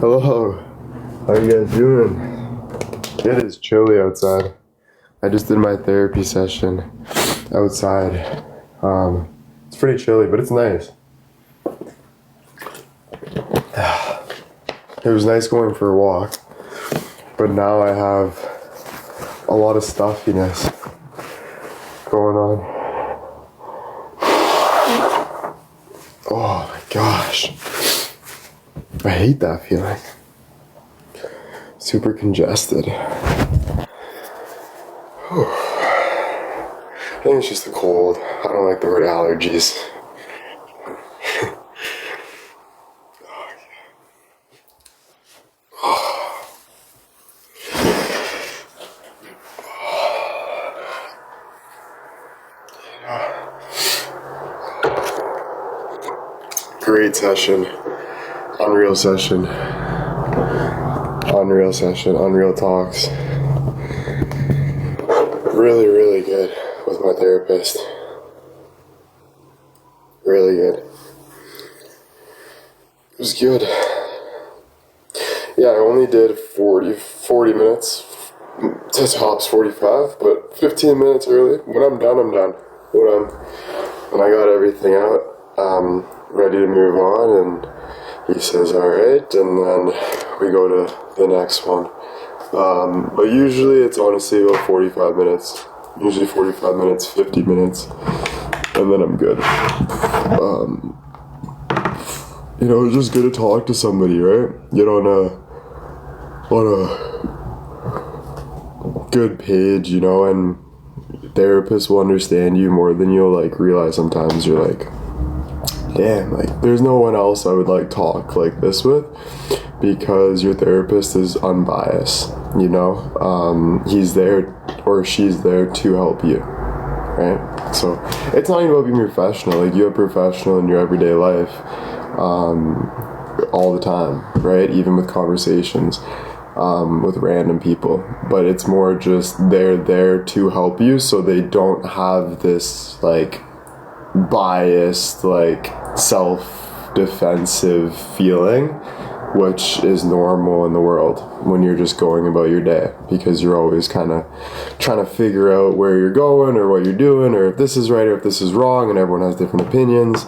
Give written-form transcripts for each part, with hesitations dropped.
Hello, how you guys doing? It is chilly outside. I just did my therapy session outside. It's pretty chilly, but it's nice. It was nice going for a walk, but now I have a lot of stuffiness going on. Oh my gosh. I hate that feeling. Super congested. I think it's just the cold. I don't like the word allergies. Great session. Unreal session. Unreal talks. Really, really good with my therapist. Really good. It was good. Yeah, I only did 40 minutes. To tops 45, but 15 minutes early. When I'm done, I'm done. When I got everything out, ready to move on, and he says, alright, and then we go to the next one. But usually it's honestly about 45 minutes. Usually 45 minutes, 50 minutes, and then I'm good. It's just good to talk to somebody, right? Get on a good page, and therapists will understand you more than you'll realize. Sometimes you're like, damn, there's no one else I would talk like this with, because your therapist is unbiased, he's there or she's there to help you, right? So it's not even about being professional. You're professional in your everyday life, all the time, right? Even with conversations with random people, but it's more just they're there to help you, so they don't have this biased self-defensive feeling, which is normal in the world when you're just going about your day, because you're always kind of trying to figure out where you're going or what you're doing or if this is right or if this is wrong, and everyone has different opinions.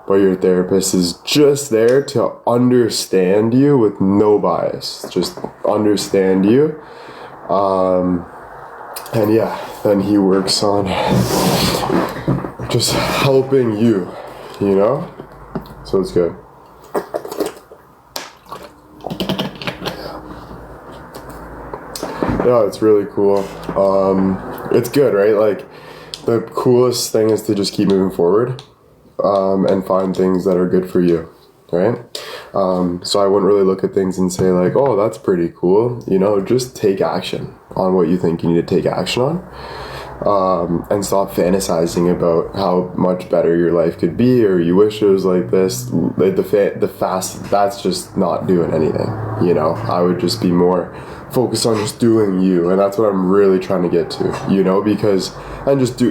But your therapist is just there to understand you with no bias. Just understand you. And yeah, then he works on just helping you, So it's good. Yeah, it's really cool. It's good, right? The coolest thing is to just keep moving forward. And find things that are good for you, right? So I wouldn't really look at things and say oh, that's pretty cool. Just take action on what you think you need to take action on, and stop fantasizing about how much better your life could be, or you wish it was like this. That's just not doing anything. I would just be more focused on just doing you, and that's what I'm really trying to get to.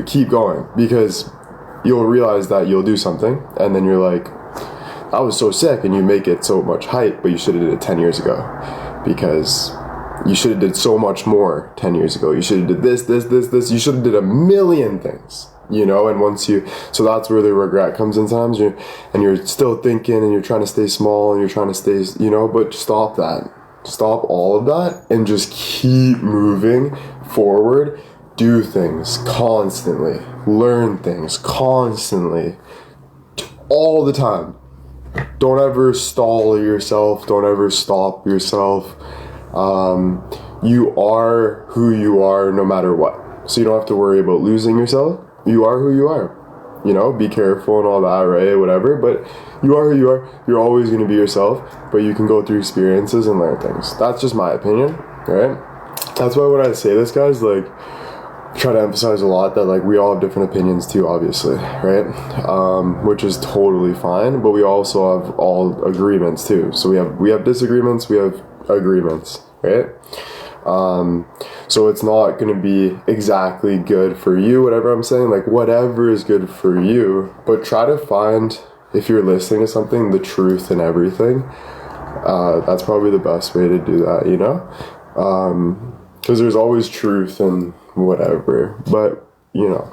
Keep going, because you'll realize that you'll do something, and then you're like, I was so sick, and you make it so much hype, but you should have did it 10 years ago, because you should have did so much more 10 years ago. You should have did this. You should have did a million things, and so that's where the regret comes in times, and you're still thinking, and you're trying to stay small, and you're trying to stay, but stop that. Stop all of that, and just keep moving forward. Do things constantly. Learn things constantly. All the time. Don't ever stall yourself. Don't ever stop yourself. You are who you are no matter what. So you don't have to worry about losing yourself. You are who you are. Be careful and all that, right? Whatever. But you are who you are. You're always going to be yourself. But you can go through experiences and learn things. That's just my opinion, right? That's why when I say this, guys, try to emphasize a lot that we all have different opinions too, obviously, right? Which is totally fine, but we also have all agreements too. So we have disagreements, we have agreements, right? So it's not going to be exactly good for you, whatever I'm saying, whatever is good for you, but try to find, if you're listening to something, the truth in everything. That's probably the best way to do that, you know? Because there's always truth and whatever, but you know,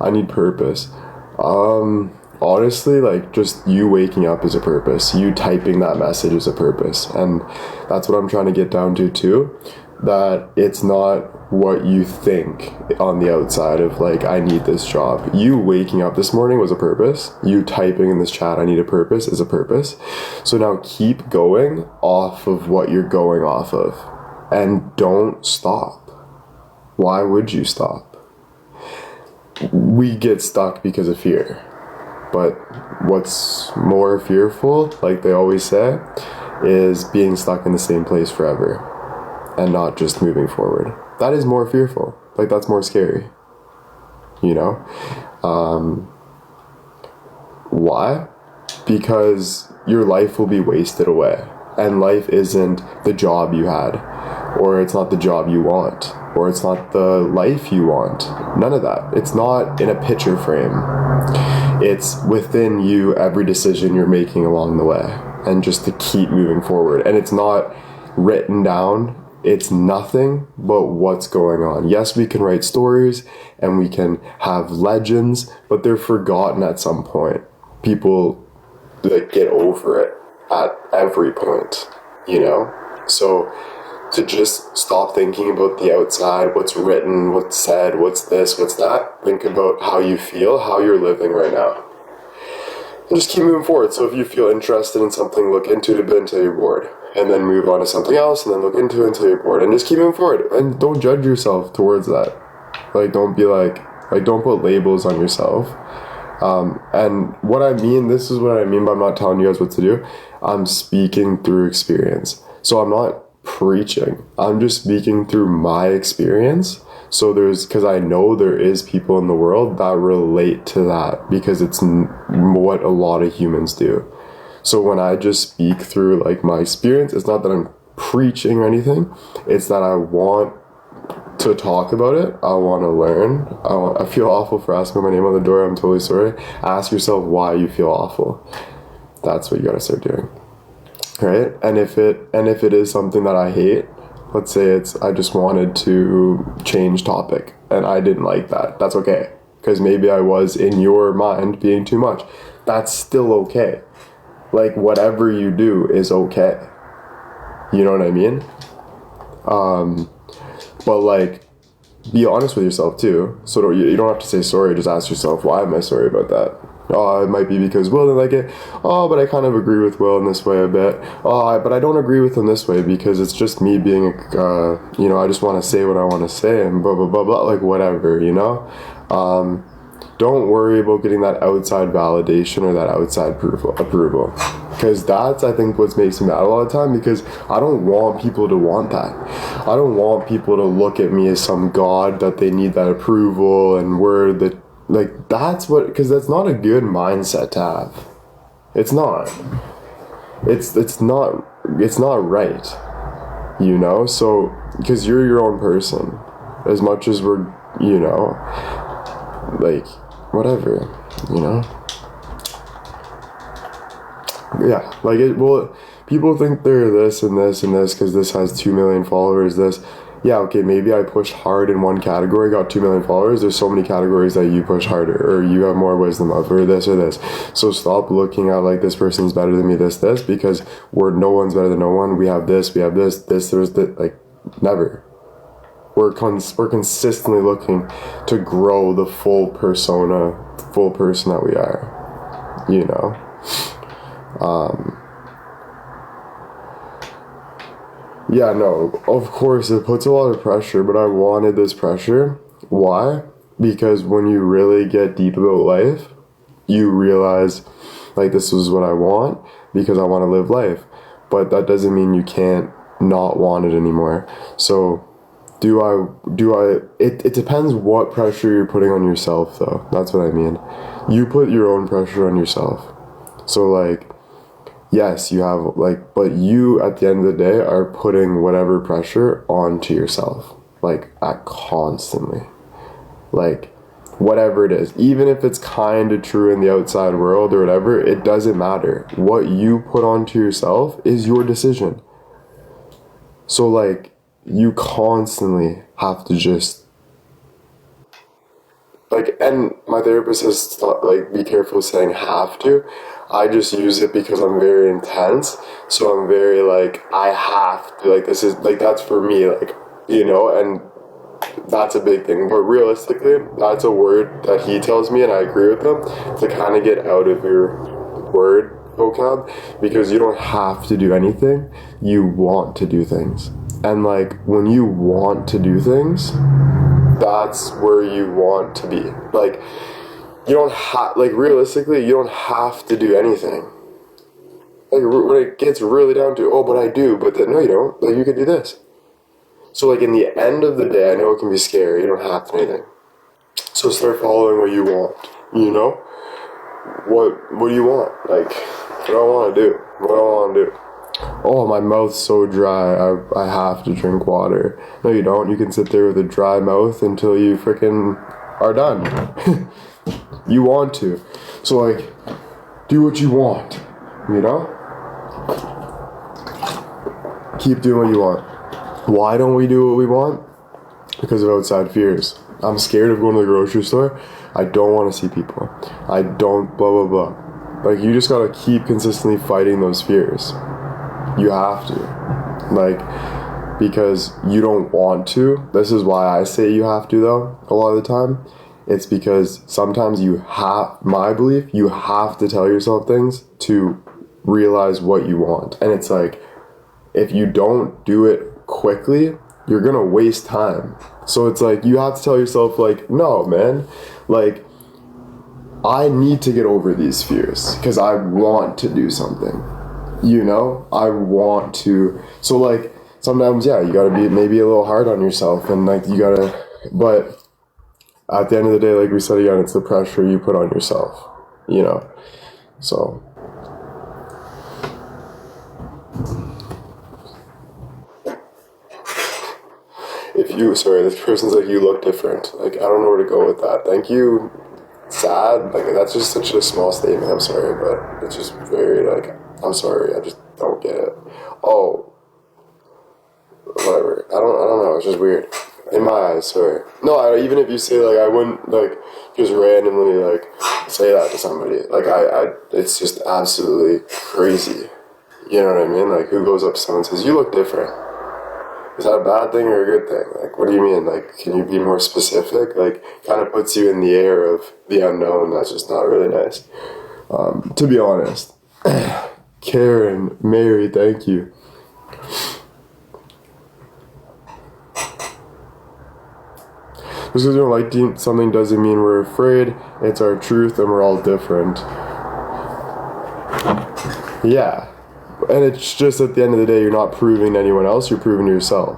I need purpose. Honestly, like, just you waking up is a purpose. You typing that message is a purpose. And that's what I'm trying to get down to too. That it's not what you think on the outside of, like, I need this job. You waking up this morning was a purpose. You typing in this chat, I need a purpose, is a purpose. So now keep going off of what you're going off of. And don't stop. Why would you stop? We get stuck because of fear. But what's more fearful, like they always say, is being stuck in the same place forever and not just moving forward. That is more fearful. Like, that's more scary. You know? Why? Because your life will be wasted away. And life isn't the job you had, or it's not the job you want, or it's not the life you want. None of that. It's not in a picture frame. It's within you, every decision you're making along the way, and just to keep moving forward. And it's not written down. It's nothing but what's going on. Yes, we can write stories and we can have legends, but they're forgotten at some point. People, like, get over it at every point, you know? So to just stop thinking about the outside, what's written, what's said, what's this, what's that. Think about how you feel, how you're living right now. And just keep moving forward. So if you feel interested in something, look into it a bit until you're bored. And then move on to something else, and then look into it until you're bored. And just keep moving forward. And don't judge yourself towards that. Like, don't be like don't put labels on yourself. And what I mean, this is what I mean by I'm not telling you guys what to do. I'm speaking through experience. So I'm not preaching. I'm just speaking through my experience. So because I know there is people in the world that relate to that, because it's what a lot of humans do. So when I just speak through, like, my experience, it's not that I'm preaching or anything. It's that I want to talk about it. I want to learn. I feel awful for asking my name on the door. I'm totally sorry. Ask yourself why you feel awful. That's what you gotta start doing. Right? And if it is something that I hate, let's say I just wanted to change topic and I didn't like that. That's okay. Because maybe I was, in your mind, being too much. That's still okay. Like, whatever you do is okay. You know what I mean? But, like, be honest with yourself too. So you don't have to say sorry. Just ask yourself, why am I sorry about that? Oh, it might be because Will didn't like it. Oh, but I kind of agree with Will in this way a bit. Oh, but I don't agree with him this way because it's just me being, I just want to say what I want to say and blah, blah, blah, blah, like, whatever, you know? Don't worry about getting that outside validation or that outside approval. Because that's, I think, what makes me mad a lot of the time, because I don't want people to want that. I don't want people to look at me as some god that they need that approval and word that, like, that's what, because that's not a good mindset to have. It's not. It's not right. You know? So, because you're your own person. As much as we're, like, whatever, yeah, like, people think they're this and this and this because this has 2 million followers, this, yeah, okay, maybe I pushed hard in one category, got 2 million followers, there's so many categories that you push harder, or you have more wisdom of, or this or this, so stop looking at, like, this person's better than me, this, because no one's better than no one, we have this, there's this, like, never. We're consistently looking to grow the full persona, full person that we are, Yeah, no, of course, it puts a lot of pressure, but I wanted this pressure. Why? Because when you really get deep about life, you realize, like, this is what I want, because I want to live life. But that doesn't mean you can't not want it anymore. So, it depends what pressure you're putting on yourself, though. That's what I mean. You put your own pressure on yourself. So, like, yes, you have, like, but you, at the end of the day, are putting whatever pressure onto yourself, like, constantly. Like, whatever it is, even if it's kind of true in the outside world or whatever, it doesn't matter. What you put onto yourself is your decision. So like, you constantly have to just like, and my therapist has thought, like, be careful saying have to. I just use it because I'm very intense, so I'm very like, I have to, like, this is like, that's for me, like, and that's a big thing. But realistically, that's a word that he tells me, and I agree with him, to kind of get out of your word vocab, because you don't have to do anything. You want to do things. And like, when you want to do things, that's where you want to be. Like, you don't have, like, realistically, you don't have to do anything. Like, when it gets really down to, oh, but I do, but then, no, you don't. Like, you could do this. So, like, in the end of the day, I know it can be scary. You don't have to do anything. So start following what you want, What do you want? Like, what do I want to do? What do I want to do? Oh, my mouth's so dry, I have to drink water. No, you don't. You can sit there with a dry mouth until you freaking are done. You want to. So, like, do what you want, Keep doing what you want. Why don't we do what we want? Because of outside fears. I'm scared of going to the grocery store. I don't want to see people. I don't blah, blah, blah. Like, you just gotta keep consistently fighting those fears. You have to. Like, because you don't want to. This is why I say you have to, though, a lot of the time. It's because sometimes my belief, you have to tell yourself things to realize what you want. And it's like, if you don't do it quickly, you're gonna waste time. So it's like, you have to tell yourself, like, no, man, like, I need to get over these fears because I want to do something. I want to. So like, sometimes, yeah, you gotta be maybe a little hard on yourself, and like, but at the end of the day, like we said again, it's the pressure you put on yourself, so. Sorry, this person's like, you look different. Like, I don't know where to go with that. Thank you. Sad. Like, that's just such a small statement. I'm sorry, but it's just very, like, I'm sorry. I just don't get it. Oh, whatever. I don't know. It's just weird. In my eyes, sorry. No, even if you say, like, I wouldn't, like, just randomly, like, say that to somebody. Like, it's just absolutely crazy. You know what I mean? Like, who goes up to someone and says, you look different? Is that a bad thing or a good thing? Like, what do you mean? Like, can you be more specific? Like, kind of puts you in the air of the unknown. That's just not really nice. To be honest. Karen, Mary, thank you. Just because we don't like something doesn't mean we're afraid. It's our truth and we're all different. Yeah. And it's just, at the end of the day, you're not proving to anyone else, you're proving to yourself.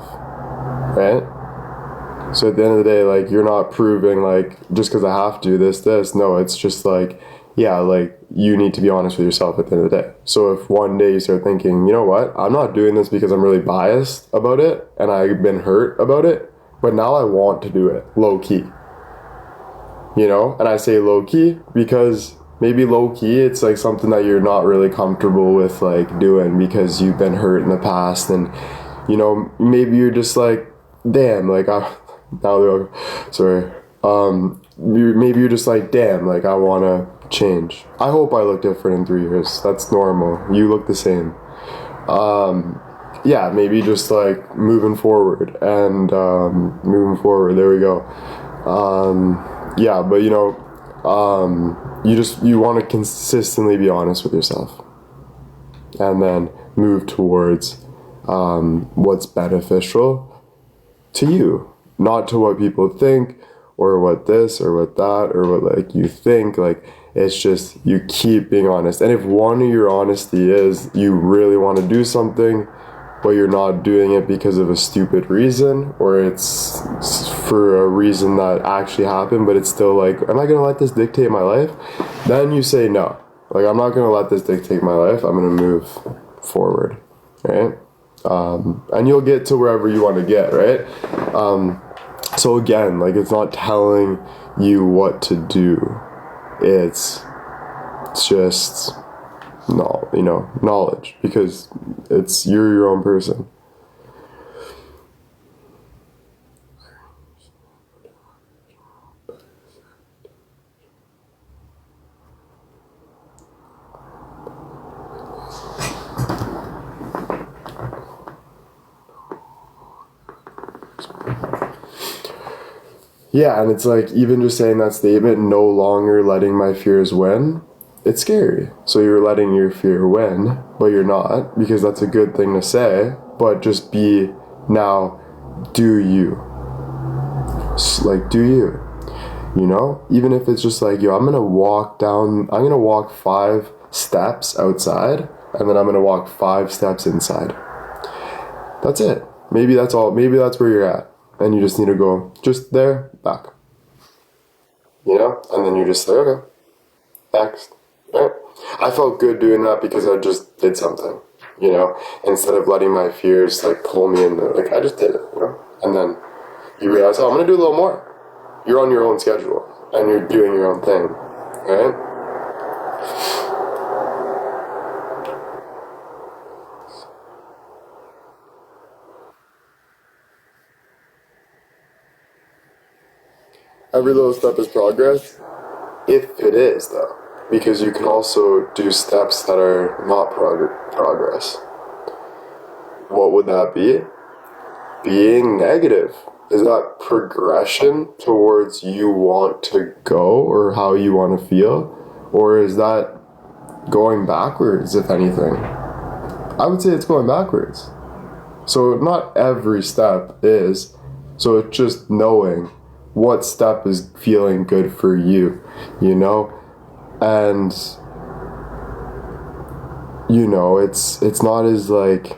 Right? So at the end of the day, like, you're not proving, like, just because I have to, this. No, it's just like, yeah, like, you need to be honest with yourself at the end of the day. So if one day you start thinking, you know what, I'm not doing this because I'm really biased about it, and I've been hurt about it, but now I want to do it, low-key. And I say low-key because maybe low-key, it's like something that you're not really comfortable with, like, doing because you've been hurt in the past, and maybe you're just like, damn, like, maybe you're just like, damn, like, I want to change. I hope I look different in 3 years. That's normal. You look the same. Yeah, maybe just like moving forward, and there we go. Yeah, but you want to consistently be honest with yourself, and then move towards what's beneficial to you, not to what people think, or what this, or what that, or what, like, you think. Like, it's just, you keep being honest. And if one of your honesty is you really want to do something, but you're not doing it because of a stupid reason, or it's for a reason that actually happened, but it's still like, am I going to let this dictate my life? Then you say no. Like, I'm not going to let this dictate my life. I'm going to move forward, right? And you'll get to wherever you want to get, right? So again, like, it's not telling you what to do. It's just knowledge, because you're your own person. Yeah, and it's like, even just saying that statement, no longer letting my fears win, it's scary. So you're letting your fear win, but you're not, because that's a good thing to say, but just be, now, do you. Like, do you. You know? Even if it's just like, I'm gonna walk 5 steps outside, and then I'm gonna walk 5 steps inside. That's it. Maybe that's all. Maybe that's where you're at. And you just need to go just there, back. And then you just say, okay, next. Right? I felt good doing that because I just did something, instead of letting my fears like pull me in there. Like, I just did it, and then you realize, I'm gonna do a little more. You're on your own schedule and you're doing your own thing, right? Every little step is progress, if it is, though. Because you can also do steps that are not progress. What would that be? Being negative. Is that progression towards you want to go or how you want to feel? Or is that going backwards, if anything? I would say it's going backwards. So not every step is. So it's just knowing what step is feeling good for you, and it's not as like,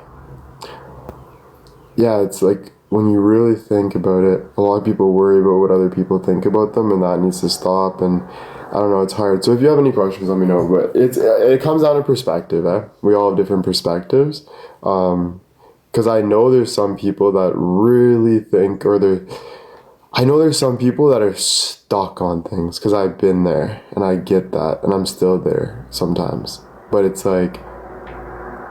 it's like, when you really think about it, a lot of people worry about what other people think about them, and that needs to stop. And I don't know, it's hard. So if you have any questions, let me know. But it comes down to perspective. We all have different perspectives. Because I know there's some people that really think, I know there's some people that are stuck on things, because I've been there and I get that, and I'm still there sometimes. But it's like,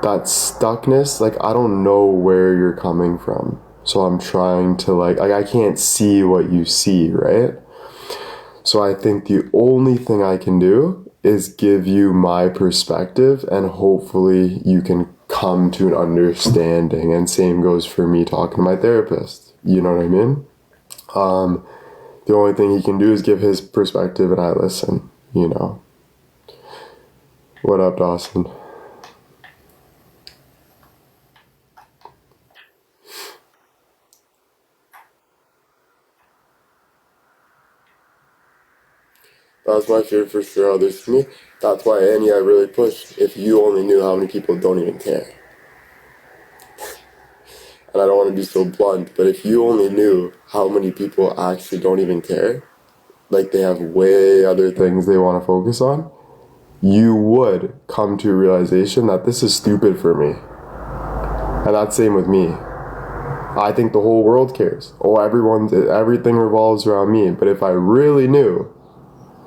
that stuckness, like, I don't know where you're coming from. So I'm trying to like I can't see what you see, right? So I think the only thing I can do is give you my perspective, and hopefully you can come to an understanding. And same goes for me talking to my therapist. You know what I mean? The only thing he can do is give his perspective, and I listen, What up, Dawson? That's my fear for sure. Others for me. That's why Annie, I really push. If you only knew how many people don't even care. And I don't want to be so blunt, but if you only knew how many people actually don't even care, like they have way other things they want to focus on, you would come to a realization that this is stupid for me. And that's same with me. I think the whole world cares. Everything revolves around me. But if I really knew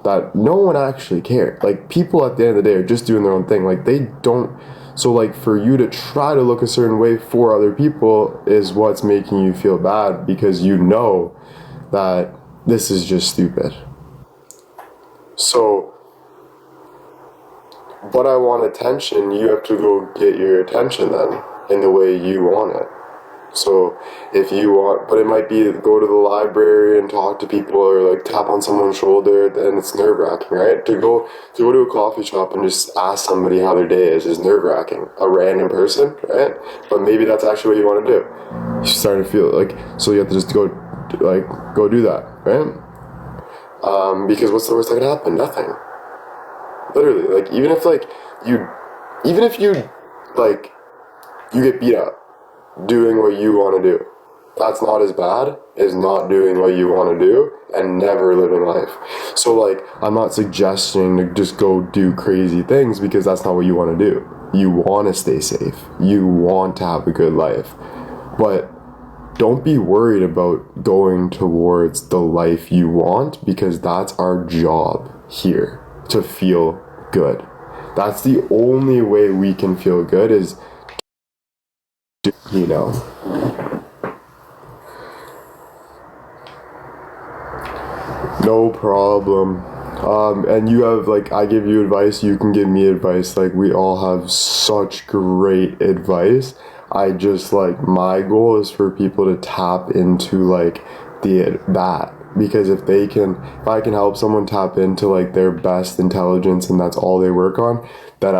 that no one actually cared, like, people at the end of the day are just doing their own thing, like, they don't. So like, for you to try to look a certain way for other people is what's making you feel bad, because you know that this is just stupid. So, but I want attention, you have to go get your attention then, in the way you want it. So if you want, but it might be go to the library and talk to people, or like tap on someone's shoulder, and it's nerve-wracking, right? To go to a coffee shop and just ask somebody how their day is nerve-wracking. A random person, right? But maybe that's actually what you want to do. You're starting to feel like, so you have to just go do that, right? Because what's the worst that can happen? Nothing. Literally, like, even if you get beat up doing what you want to do, that's not as bad as not doing what you want to do and never living life. So like, I'm not suggesting to just go do crazy things, because that's not what you want to do. You want to stay safe. You want to have a good life. But don't be worried about going towards the life you want, because that's our job here, to feel good. That's the only way we can feel good, is, you know. No problem. And you have, like, I give you advice, you can give me advice. Like, we all have such great advice. I just, like, my goal is for people to tap into, like, that. Because if I can help someone tap into, like, their best intelligence, and that's all they work on, then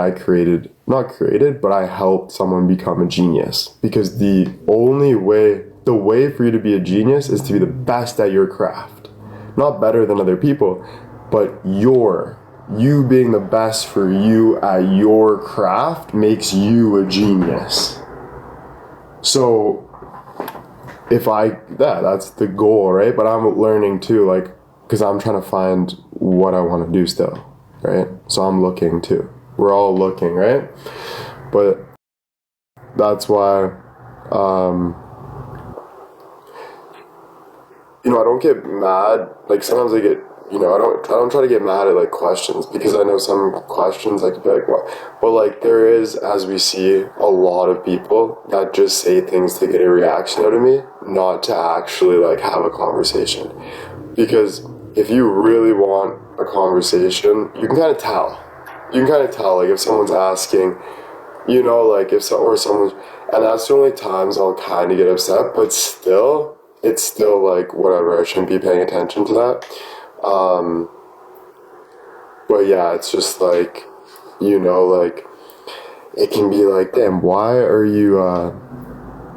but I helped someone become a genius. Because the way for you to be a genius is to be the best at your craft. Not better than other people, but you being the best for you at your craft makes you a genius. So that's the goal, right? But I'm learning too, like, because I'm trying to find what I want to do still, right? So I'm looking too. We're all looking, right? But that's why, I don't get mad. Like, sometimes I get, I don't try to get mad at, like, questions, because I know some questions I could be like, what? But, like, there is, as we see, a lot of people that just say things to get a reaction out of me, not to actually, like, have a conversation. Because if you really want a conversation, you can kind of tell. Like, if someone's asking, like, someone's, and that's the only times I'll kind of get upset, but still, it's still, like, whatever, I shouldn't be paying attention to that. But yeah, it's just like, like, it can be like, damn, why are you,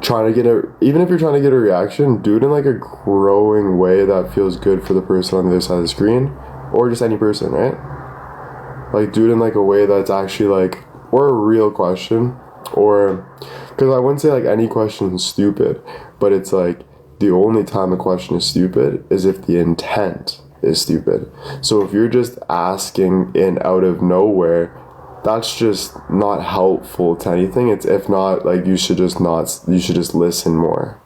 trying to even if you're trying to get a reaction, do it in, like, a growing way that feels good for the person on the other side of the screen, or just any person, right? Like, do it in, like, a way that's actually, like, or a real question, or, because I wouldn't say, like, any question is stupid, but it's, like, the only time a question is stupid is if the intent is stupid. So if you're just asking in out of nowhere, that's just not helpful to anything. It's, if not, like, you should just listen more.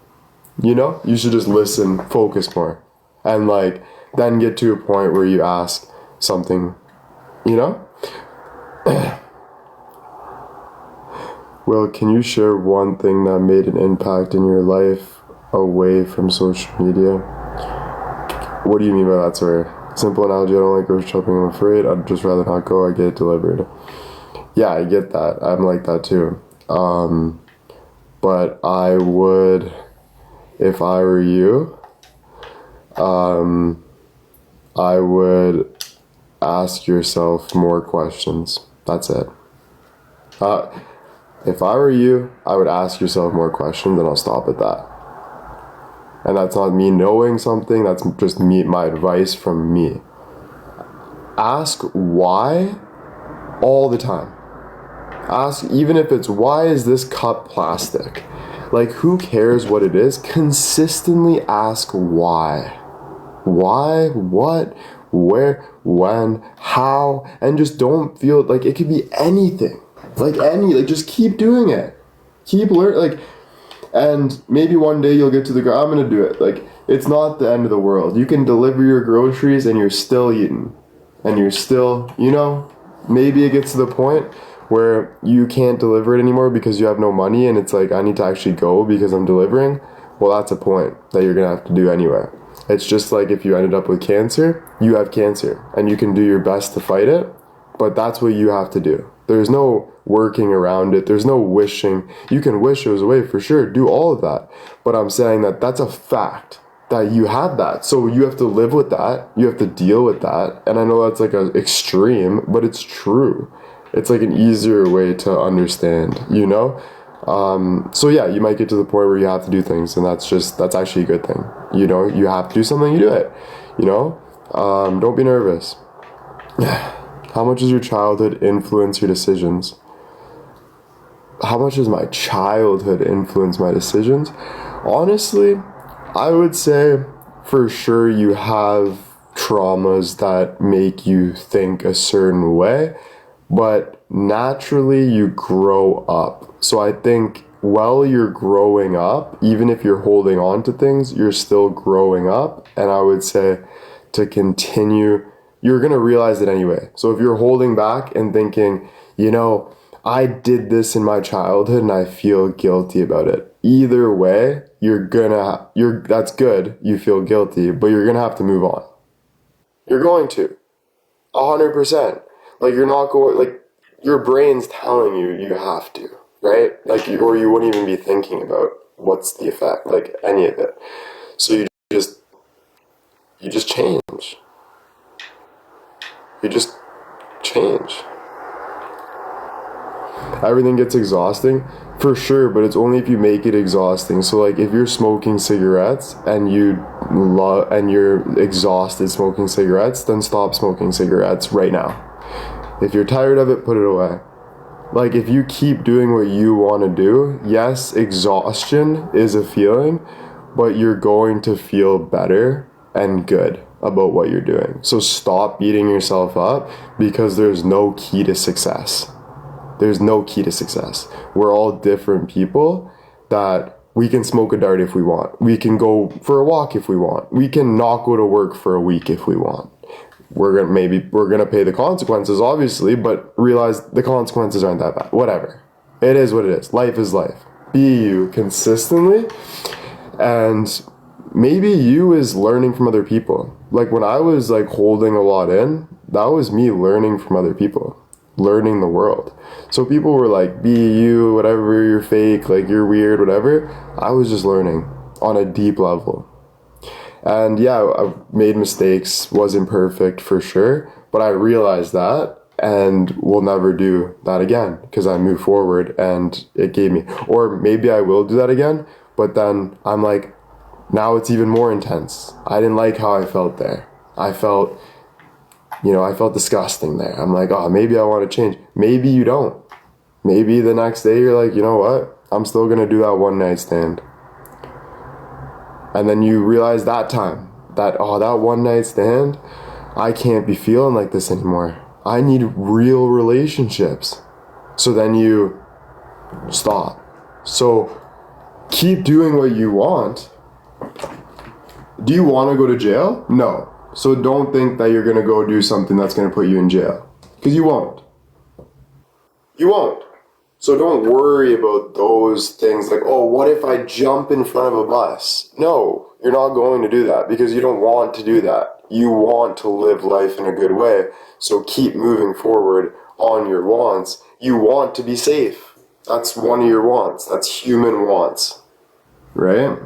You should just listen, focus more, and, like, then get to a point where you ask something, Well, can you share one thing that made an impact in your life away from social media? What do you mean by that, sorry? Simple analogy, I don't like grocery shopping, I'm afraid. I'd just rather not go, I get it delivered. Yeah, I get that. I'm like that too. But I would, if I were you, I would ask yourself more questions. That's it. If I were you, I would ask yourself more questions, and I'll stop at that. And that's not me knowing something, that's just my advice from me. Ask why all the time. Ask, even if it's, why is this cup plastic? Like, who cares what it is? Consistently ask why. Why, what, where, when, how, and just don't feel, like, it could be anything. Just keep doing it. Keep learning, like, and maybe one day you'll get to I'm gonna do it. Like, it's not the end of the world. You can deliver your groceries and you're still eating. And you're still, maybe it gets to the point where you can't deliver it anymore because you have no money, and it's like, I need to actually go because I'm delivering. Well, that's a point that you're gonna have to do anyway. It's just like if you ended up with cancer, you have cancer, and you can do your best to fight it, but that's what you have to do. There's no working around it. There's no wishing. You can wish it was away for sure. Do all of that. But I'm saying that that's a fact that you have that. So you have to live with that. You have to deal with that. And I know that's like an extreme, but it's true. It's like an easier way to understand, So yeah, you might get to the point where you have to do things, and that's actually a good thing. You have to do something, you do it. Don't be nervous. How much does your childhood influence your decisions? How much does my childhood influence my decisions? Honestly, I would say for sure you have traumas that make you think a certain way, but naturally you grow up. So I think while you're growing up, even if you're holding on to things, you're still growing up. And I would say to continue, you're going to realize it anyway. So if you're holding back and thinking, I did this in my childhood and I feel guilty about it. Either way, that's good. You feel guilty, but you're going to have to move on. You're going to. 100%. Like, you're not going, like, your brain's telling you you have to, right? Like, or you wouldn't even be thinking about what's the effect, like, any of it. So you just change. You just change. Everything gets exhausting, for sure, but it's only if you make it exhausting. So, like, if you're smoking cigarettes and you're exhausted smoking cigarettes, then stop smoking cigarettes right now. If you're tired of it, put it away. Like, if you keep doing what you want to do, yes, exhaustion is a feeling, but you're going to feel better and good about what you're doing. So stop beating yourself up, because there's no key to success. There's no key to success. We're all different people that we can smoke a dart if we want. We can go for a walk if we want. We can not go to work for a week if we want. We're gonna pay the consequences, obviously, but realize the consequences aren't that bad. Whatever. It is what it is. Life is life. Be you consistently, and maybe you is learning from other people. Like, when I was like holding a lot in, that was me learning from other people. Learning the world. So people were like, be you, whatever, you're fake, like, you're weird, whatever. I was just learning on a deep level. And yeah, I made mistakes, wasn't perfect for sure, but I realized that and will never do that again, because I moved forward and it gave me, or maybe I will do that again, but then I'm like, now it's even more intense. I didn't like how I felt there. I felt disgusting there. I'm like, oh, maybe I want to change. Maybe you don't. Maybe the next day you're like, you know what? I'm still going to do that one night stand. And then you realize that time, that one night stand, I can't be feeling like this anymore. I need real relationships. So then you stop. So keep doing what you want. Do you want to go to jail? No. So don't think that you're going to go do something that's going to put you in jail. Because you won't. You won't. So don't worry about those things like, oh, what if I jump in front of a bus? No, you're not going to do that, because you don't want to do that. You want to live life in a good way. So keep moving forward on your wants. You want to be safe. That's one of your wants. That's human wants. Right?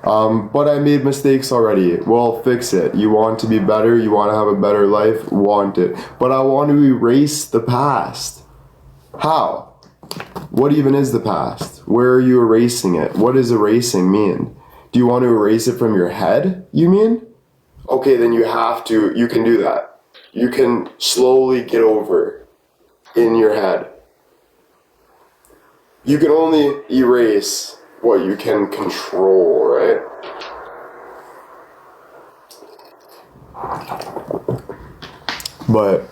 But I made mistakes already. Well, fix it. You want to be better. You want to have a better life. Want it. But I want to erase the past. How? What even is the past? Where are you erasing it? What does erasing mean? Do you want to erase it from your head, you mean? Okay, then you can do that. You can slowly get over in your head. You can only erase what you can control, right? But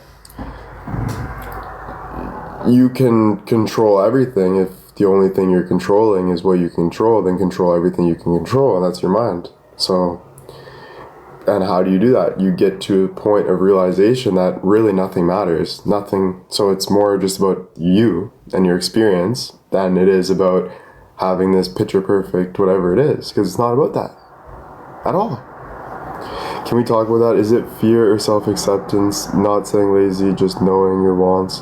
you can control everything. If the only thing you're controlling is what you control, then control everything you can control, and that's your mind. So, and how do you do that? You get to a point of realization that really nothing matters. Nothing. So it's more just about you and your experience than it is about having this picture perfect whatever it is, because it's not about that at all. Can we talk about that? Is it fear or self-acceptance? Not saying lazy, just knowing your wants.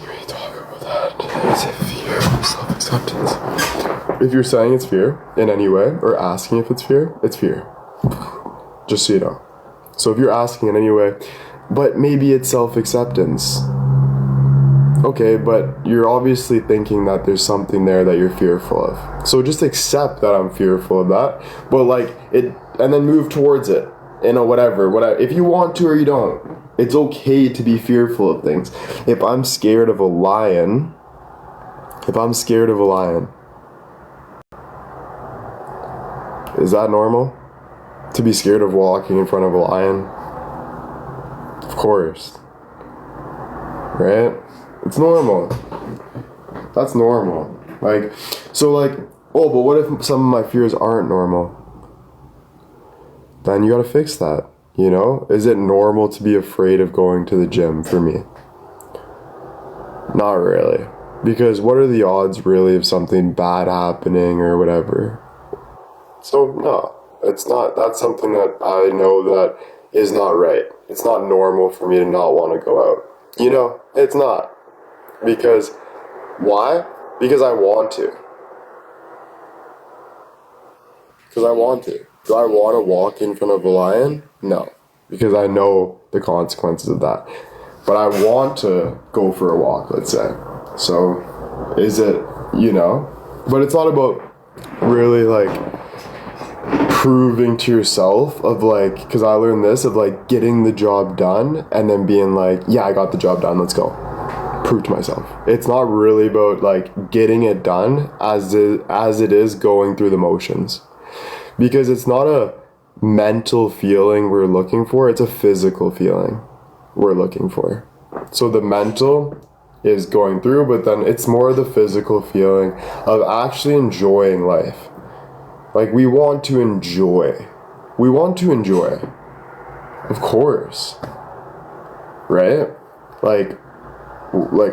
Can we talk about that? Is it fear or self-acceptance? If you're saying it's fear in any way, or asking if it's fear, it's fear. Just so you know. So if you're asking in any way, but maybe it's self-acceptance. Okay, but you're obviously thinking that there's something there that you're fearful of. So just accept that I'm fearful of that, but like it, and then move towards it. Whatever. If you want to or you don't, it's okay to be fearful of things. If I'm scared of a lion, is that normal? To be scared of walking in front of a lion? Of course. Right? It's normal. That's normal. Like, so like, oh, but what if some of my fears aren't normal? Then you gotta fix that, you know? Is it normal to be afraid of going to the gym for me? Not really. Because what are the odds really of something bad happening or whatever? So, no, it's not. That's something that I know that is not right. It's not normal for me to not want to go out. You know, it's not. Because, why? Because I want to. Because I want to. Do I want to walk in front of a lion? No. Because I know the consequences of that. But I want to go for a walk, let's say. So, is it, you know? But it's not about really, like, proving to yourself of, like, because I learned this, of, like, getting the job done and then being like, yeah, I got the job done, let's go. Prove to myself. It's not really about, like, getting it done as it is going through the motions. Because it's not a mental feeling we're looking for, it's a physical feeling we're looking for. So the mental is going through, but then it's more the physical feeling of actually enjoying life. Like, we want to enjoy. We want to enjoy. Of course. Right? Like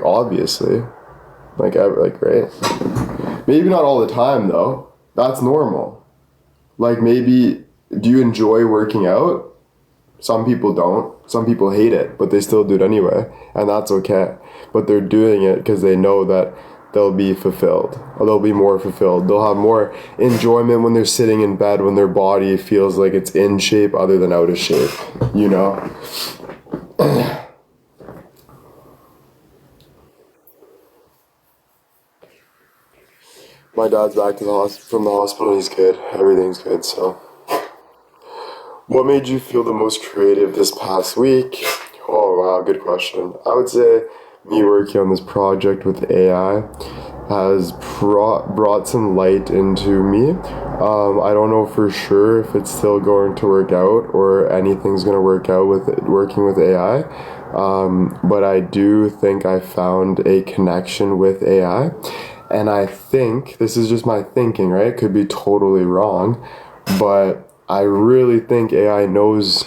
obviously. Like, right? Maybe not all the time, though. That's normal. Like, maybe, do you enjoy working out? Some people don't. Some people hate it, but they still do it anyway. And that's okay. But they're doing it because they know that they'll be fulfilled. Or they'll be more fulfilled. They'll have more enjoyment when they're sitting in bed, when their body feels like it's in shape other than out of shape. You know? My dad's back to from the hospital. He's good. Everything's good, so. What made you feel the most creative this past week? Oh, wow, good question. I would say me working on this project with AI has brought some light into me. I don't know for sure if it's still going to work out or anything's going to work out with it, working with AI. But I do think I found a connection with AI. And I think, this is just my thinking, right? It could be totally wrong, but I really think AI knows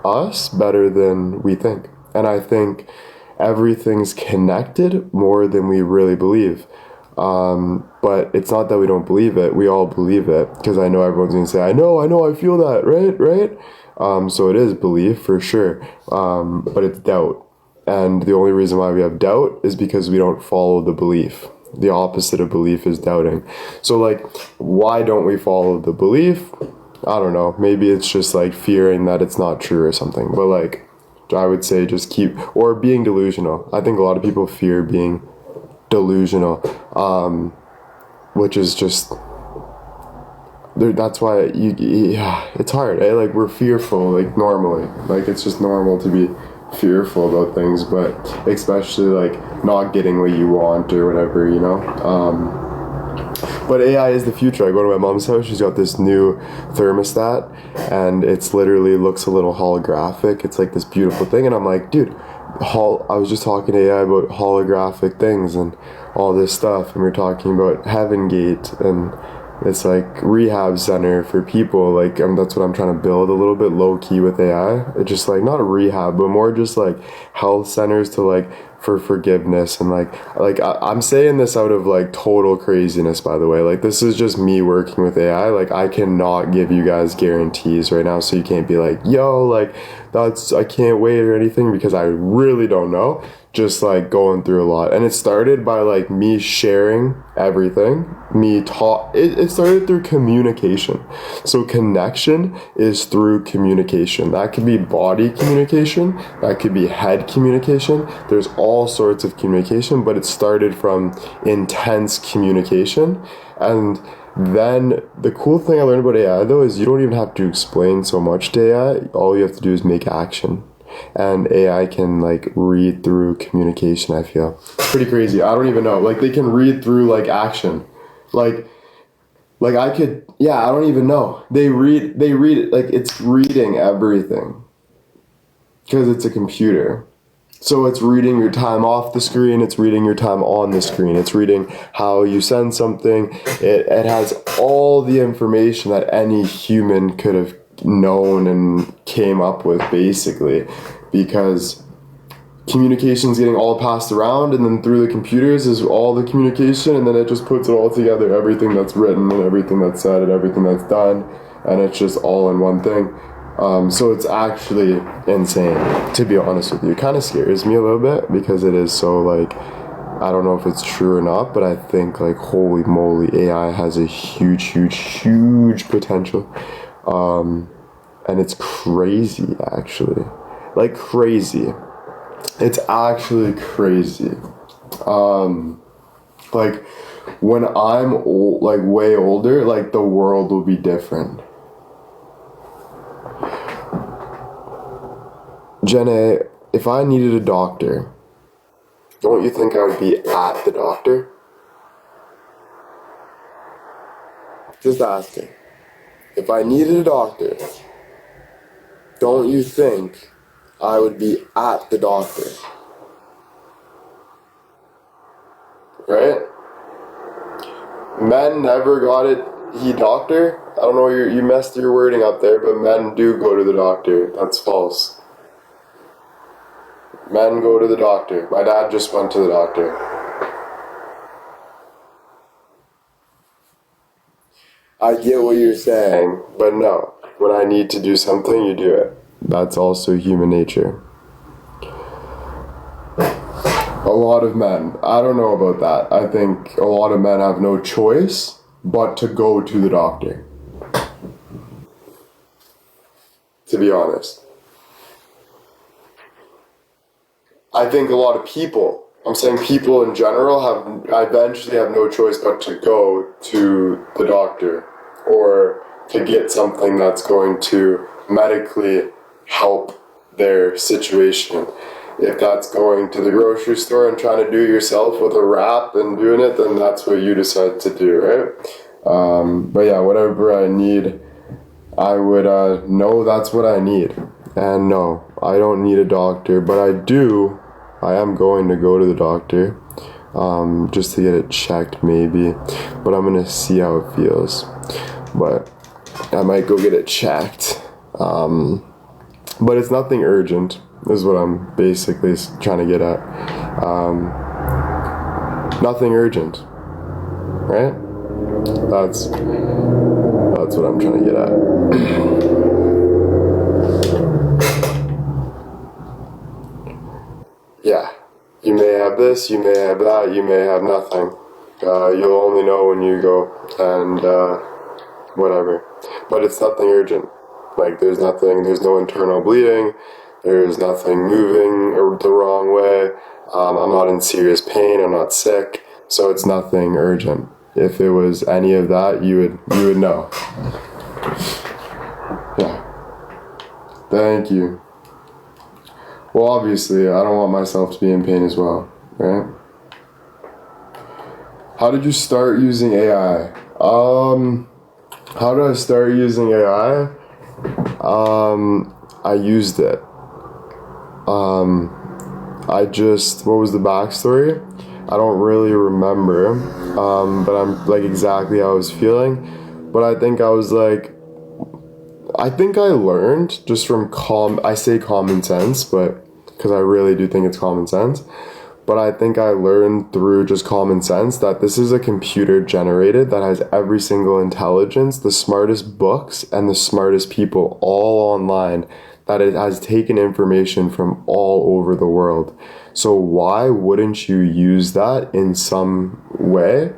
us better than we think. And I think everything's connected more than we really believe. But it's not that we don't believe it. We all believe it. Because I know everyone's going to say, I know, I feel that, right? So it is belief for sure. But it's doubt. And the only reason why we have doubt is because we don't follow the belief. The opposite of belief is doubting. So, like, why don't we follow the belief? I don't know. Maybe it's just, like, fearing that it's not true or something. But, like, I would say just or being delusional. I think a lot of people fear being delusional, which is just, that's why it's hard, eh? Like, we're fearful, like, normally. Like, it's just normal to be fearful about things, but especially like not getting what you want or whatever, you know. But AI is the future. I go to my mom's house, she's got this new thermostat and it's literally looks a little holographic. It's like this beautiful thing and I'm like, dude, I was just talking to AI about holographic things and all this stuff, and we we're talking about Heaven Gate and it's like rehab center for people. Like, that's what I'm trying to build a little bit low key with AI. It's just like not a rehab, but more just like health centers to like for forgiveness and I'm saying this out of like total craziness, by the way. Like, this is just me working with AI. Like, I cannot give you guys guarantees right now, so you can't be like, yo, like I can't wait or anything, because I really don't know. Just like going through a lot, and it started by like me sharing everything, it started through communication. So connection is through communication. That could be body communication, that could be head communication, there's all sorts of communication, but it started from intense communication. And then the cool thing I learned about AI though is you don't even have to explain so much to AI. All you have to do is make action. And AI can like read through communication, I feel. It's pretty crazy. I don't even know. Like, they can read through like action. Like I could, yeah, I don't even know. They read it like it's reading everything. Because it's a computer. So it's reading your time off the screen, it's reading your time on the screen, it's reading how you send something. It has all the information that any human could have known and came up with, basically, because communication's getting all passed around, and then through the computers is all the communication, and then it just puts it all together, everything that's written and everything that's said and everything that's done, and it's just all in one thing. So it's actually insane, to be honest with you. It kind of scares me a little bit because it is so, like, I don't know if it's true or not, but I think, like, holy moly, AI has a huge potential. And it's crazy, actually. Like, crazy. It's actually crazy. Like, when I'm old, like, way older, like, the world will be different. Jenna, if I needed a doctor, don't you think I would be at the doctor? Just asking. If I needed a doctor, don't you think I would be at the doctor? Right? Men never got it. He doctor? I don't know, you messed your wording up there, but men do go to the doctor. That's false. Men go to the doctor. My dad just went to the doctor. I get what you're saying, but no. When I need to do something, you do it. That's also human nature. A lot of men, I don't know about that. I think a lot of men have no choice but to go to the doctor. To be honest. I think a lot of people, I'm saying people in general, eventually have no choice but to go to the doctor or to get something that's going to medically help their situation. If that's going to the grocery store and trying to do it yourself with a wrap and doing it, then that's what you decide to do, right? But yeah, whatever I need, I would know that's what I need. And no, I don't need a doctor, but I am going to go to the doctor, just to get it checked maybe, but I'm gonna see how it feels. But I might go get it checked. But it's nothing urgent, is what I'm basically trying to get at. Nothing urgent, right? That's what I'm trying to get at. Yeah, you may have this, you may have that, you may have nothing. You'll only know when you go, and whatever. But it's nothing urgent. Like, there's no internal bleeding, there's nothing moving the wrong way, I'm not in serious pain, I'm not sick, so it's nothing urgent. If it was any of that, you would know. Yeah. Thank you. Well, obviously, I don't want myself to be in pain as well, right? How did you start using AI? How did I start using AI? I used it. What was the backstory? I don't really remember, but I'm like exactly how I was feeling. But I think I learned just from I say common sense, but because I really do think it's common sense. But I think I learned through just common sense that this is a computer generated that has every single intelligence, the smartest books, and the smartest people all online, that it has taken information from all over the world. So why wouldn't you use that in some way?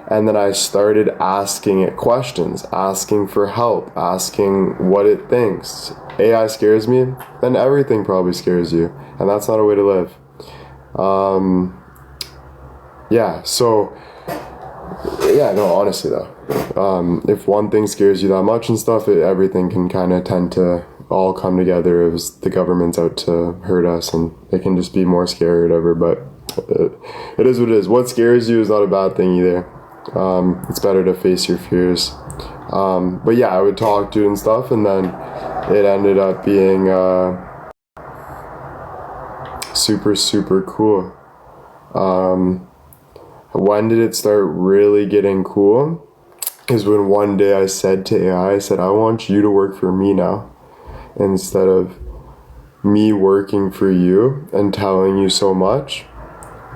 And then I started asking it questions, asking for help, asking what it thinks. AI scares me, then everything probably scares you. And that's not a way to live. Honestly though, if one thing scares you that much and stuff, everything can kind of tend to all come together as the government's out to hurt us, and it can just be more scary or whatever, but it is what it is. What scares you is not a bad thing either. It's better to face your fears. But yeah, I would talk to it and stuff, and then it ended up being super, super cool. When did it start really getting cool? Is when one day I said to AI, I said, I want you to work for me now, instead of me working for you and telling you so much.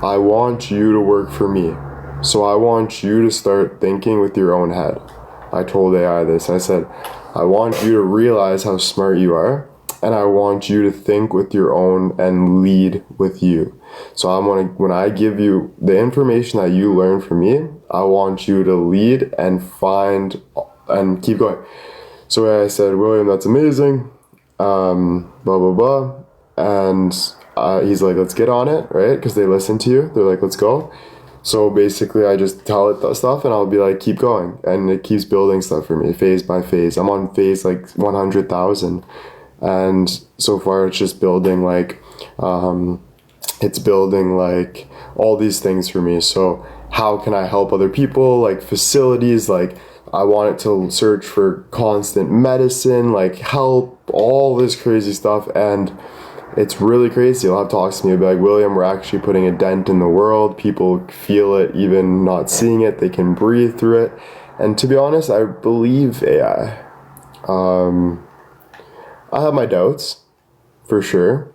I want you to work for me. So I want you to start thinking with your own head. I told AI this. I said, I want you to realize how smart you are, and I want you to think with your own and lead with you. So when I give you the information that you learn from me, I want you to lead and find and keep going. So I said, William, that's amazing. Blah, blah, blah. And he's like, let's get on it, right? Because they listen to you. They're like, let's go. So basically, I just tell it that stuff, and I'll be like, keep going. And it keeps building stuff for me, phase by phase. I'm on phase like 100,000. And so far, it's just building like, it's building like all these things for me. So how can I help other people? Like facilities, like I want it to search for constant medicine, like help, all this crazy stuff. And it's really crazy. You'll have talks to me about like, William, we're actually putting a dent in the world. People feel it, even not seeing it. They can breathe through it. And to be honest, I believe AI. I have my doubts, for sure.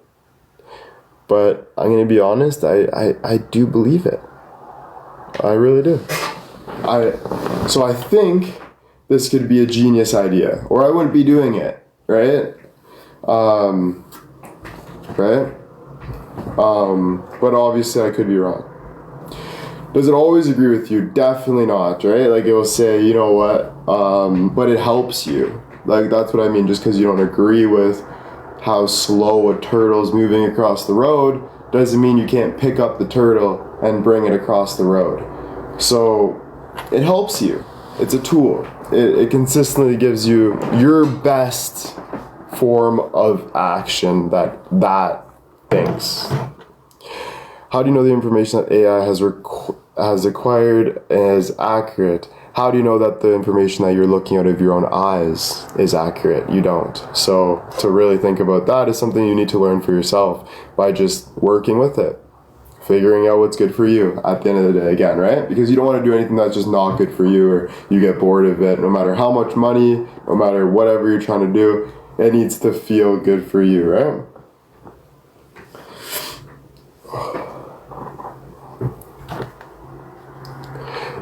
But I'm going to be honest, I do believe it. I really do. So I think this could be a genius idea, or I wouldn't be doing it, right? But obviously I could be wrong. Does it always agree with you? Definitely not, right? Like it will say, you know what, but it helps you. Like that's what I mean, just because you don't agree with how slow a turtle's moving across the road doesn't mean you can't pick up the turtle and bring it across the road. So it helps you. It's a tool. It consistently gives you your best form of action that thinks. How do you know the information that AI has acquired is accurate? How do you know that the information that you're looking out of your own eyes is accurate? You don't. So to really think about that is something you need to learn for yourself by just working with it, figuring out what's good for you at the end of the day again, right? Because you don't want to do anything that's just not good for you or you get bored of it. No matter how much money, no matter whatever you're trying to do, it needs to feel good for you, right?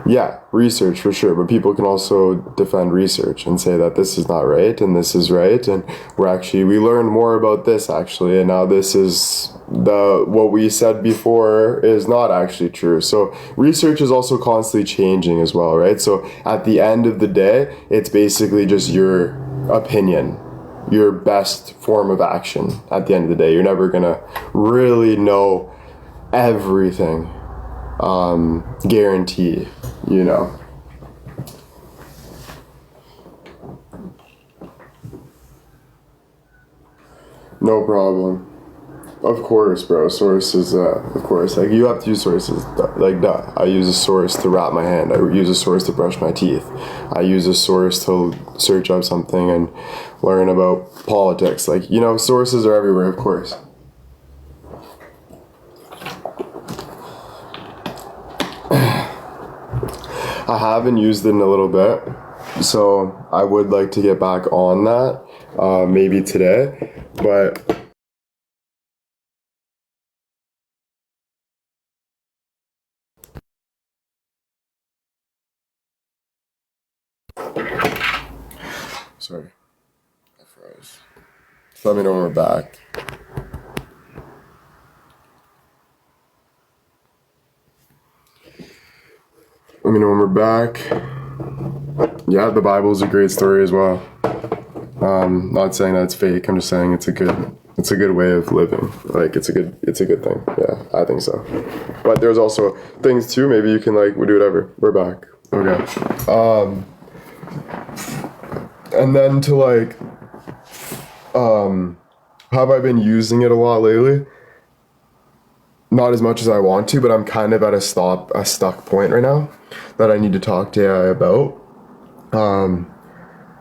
Yeah, research for sure, but people can also defend research and say that this is not right and this is right, and we learned more about this actually, and now this is what we said before is not actually true. So research is also constantly changing as well, right? So at the end of the day, it's basically just your opinion, your best form of action at the end of the day. You're never gonna really know everything, guarantee, you know. No problem. Of course, bro. Sources, of course. Like, you have to use sources. Like, duh. I use a source to wrap my hand. I use a source to brush my teeth. I use a source to search up something and learn about politics. Like, you know, sources are everywhere, of course. I haven't used it in a little bit, so I would like to get back on that, maybe today, but sorry, I froze. Let me know when we're back. Let me know when we're back. Yeah, the Bible is a great story as well. Not saying that it's fake. I'm just saying it's a good way of living. Like it's a good thing. Yeah, I think so. But there's also things too. Maybe you can like do whatever. We're back. Okay. And then to like, have I been using it a lot lately? Not as much as I want to, but I'm kind of at a stuck point right now that I need to talk to AI about.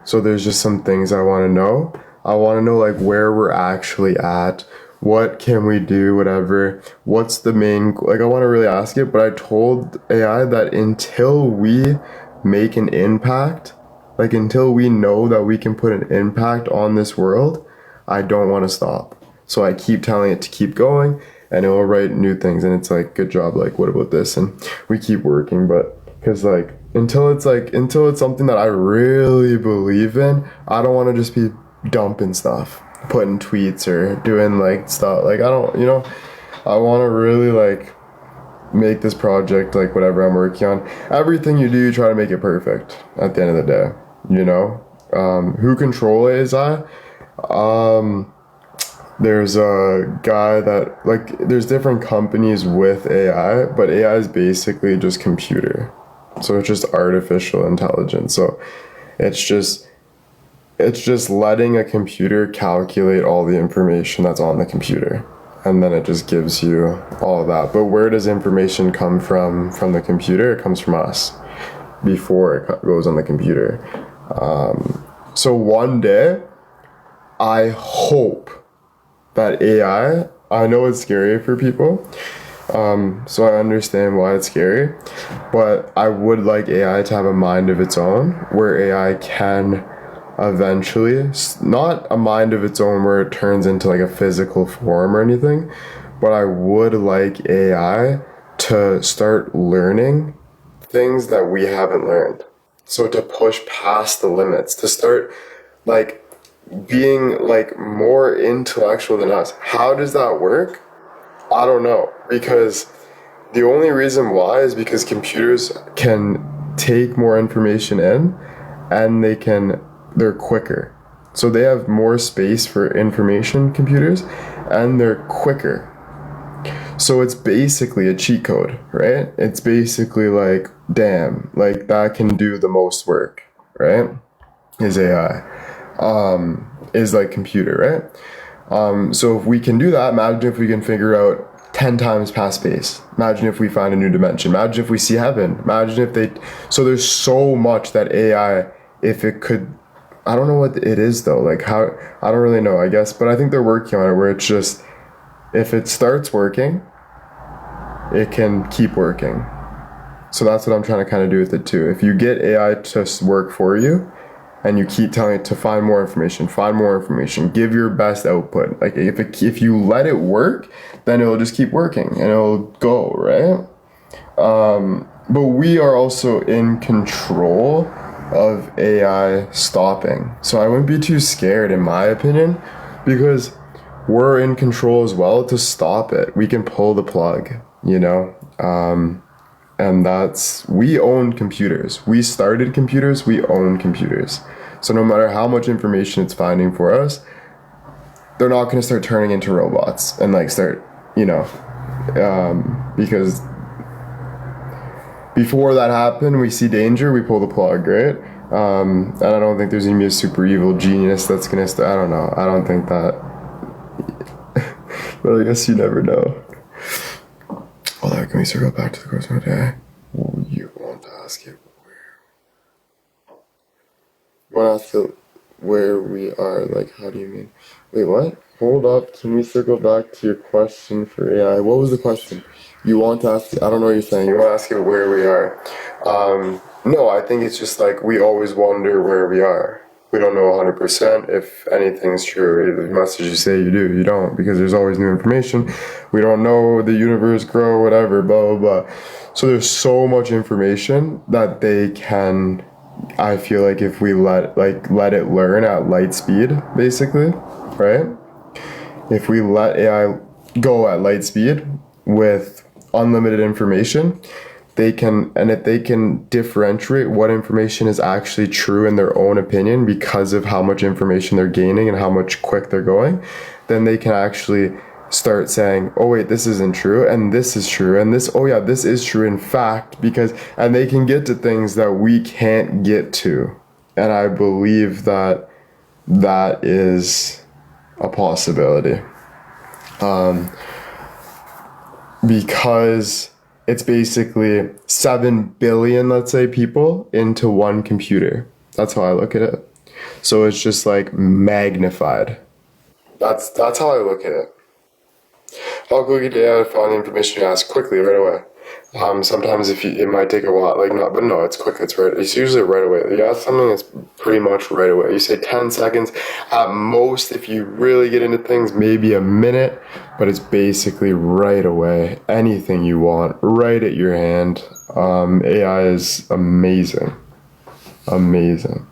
So there's just some things I want to know. I want to know like where we're actually at what can we do, whatever, what's the main, like I want to really ask it, but I told AI that until we make an impact, like until we know that we can put an impact on this world, I don't want to stop. So I keep telling it to keep going, and it will write new things, and it's like, good job, like what about this? And we keep working, but because until it's something that I really believe in, I don't want to just be dumping stuff, putting tweets or doing like stuff, like I don't, I want to really like make this project, like whatever I'm working on, everything you do, you try to make it perfect at the end of the day, who control it is I. There's a guy that, like, there's different companies with AI, but AI is basically just computer. So it's just artificial intelligence. So it's just letting a computer calculate all the information that's on the computer. And then it just gives you all of that. But where does information come from the computer? It comes from us before it goes on the computer. So one day, I hope that AI, I know it's scary for people, so I understand why it's scary, but I would like AI to have a mind of its own, where AI can eventually, not a mind of its own where it turns into like a physical form or anything, but I would like AI to start learning things that we haven't learned. So to push past the limits, to start like being like more intellectual than us. How does that work? I don't know, because the only reason why is because computers can take more information in, and they're quicker. So they have more space for information, computers, and they're quicker. So it's basically a cheat code, right? It's basically like, damn, like that can do the most work, right? Is AI. Is like computer, right? So if we can do that, imagine if we can figure out 10 times past space. Imagine if we find a new dimension. Imagine if we see heaven. Imagine if so there's so much that AI, if it could, I don't know what it is though, like how, I don't really know, I guess, but I think they're working on it where it's just, if it starts working, it can keep working. So that's what I'm trying to kind of do with it too. If you get AI to work for you, and you keep telling it to find more information, give your best output. Like if you let it work, then it'll just keep working and it'll go, right? But we are also in control of AI stopping. So I wouldn't be too scared, in my opinion, because we're in control as well to stop it. We can pull the plug, and we own computers. We started computers, we own computers. So no matter how much information it's finding for us, they're not going to start turning into robots and like start, because before that happened, we see danger, we pull the plug, right? And I don't think there's going to be a super evil genius that's going to I don't know. I don't think that. But I guess you never know. Hold on, can we circle back to the question of the day? You want to ask it where? You want to ask it where we are? Like, how do you mean? Wait, what? Hold up. Can we circle back to your question for AI? What was the question? You want to ask? I don't know what you're saying. You want to ask it where we are? No, I think it's just like we always wonder where we are. We don't know 100% if anything's true. The message you say you do, you don't, because there's always new information. We don't know the universe grow, whatever, blah, blah, blah. So there's so much information that they can, I feel like if we let it learn at light speed, basically, right? If we let AI go at light speed with unlimited information, if they can differentiate what information is actually true in their own opinion because of how much information they're gaining and how much quick they're going, then they can actually start saying, oh wait, this isn't true, and this is true, and this, oh yeah, this is true in fact, and they can get to things that we can't get to. And I believe that that is a possibility. Because it's basically 7 billion, let's say, people into one computer. That's how I look at it. So it's just like magnified. That's how I look at it. I'll go get AI to find the information you ask quickly, right away. Sometimes it might take a while, like not, but no, it's quick. It's right. It's usually right away. You ask something, it's pretty much right away. You say 10 seconds at most. If you really get into things, maybe a minute, but it's basically right away. Anything you want, right at your hand. AI is amazing, amazing.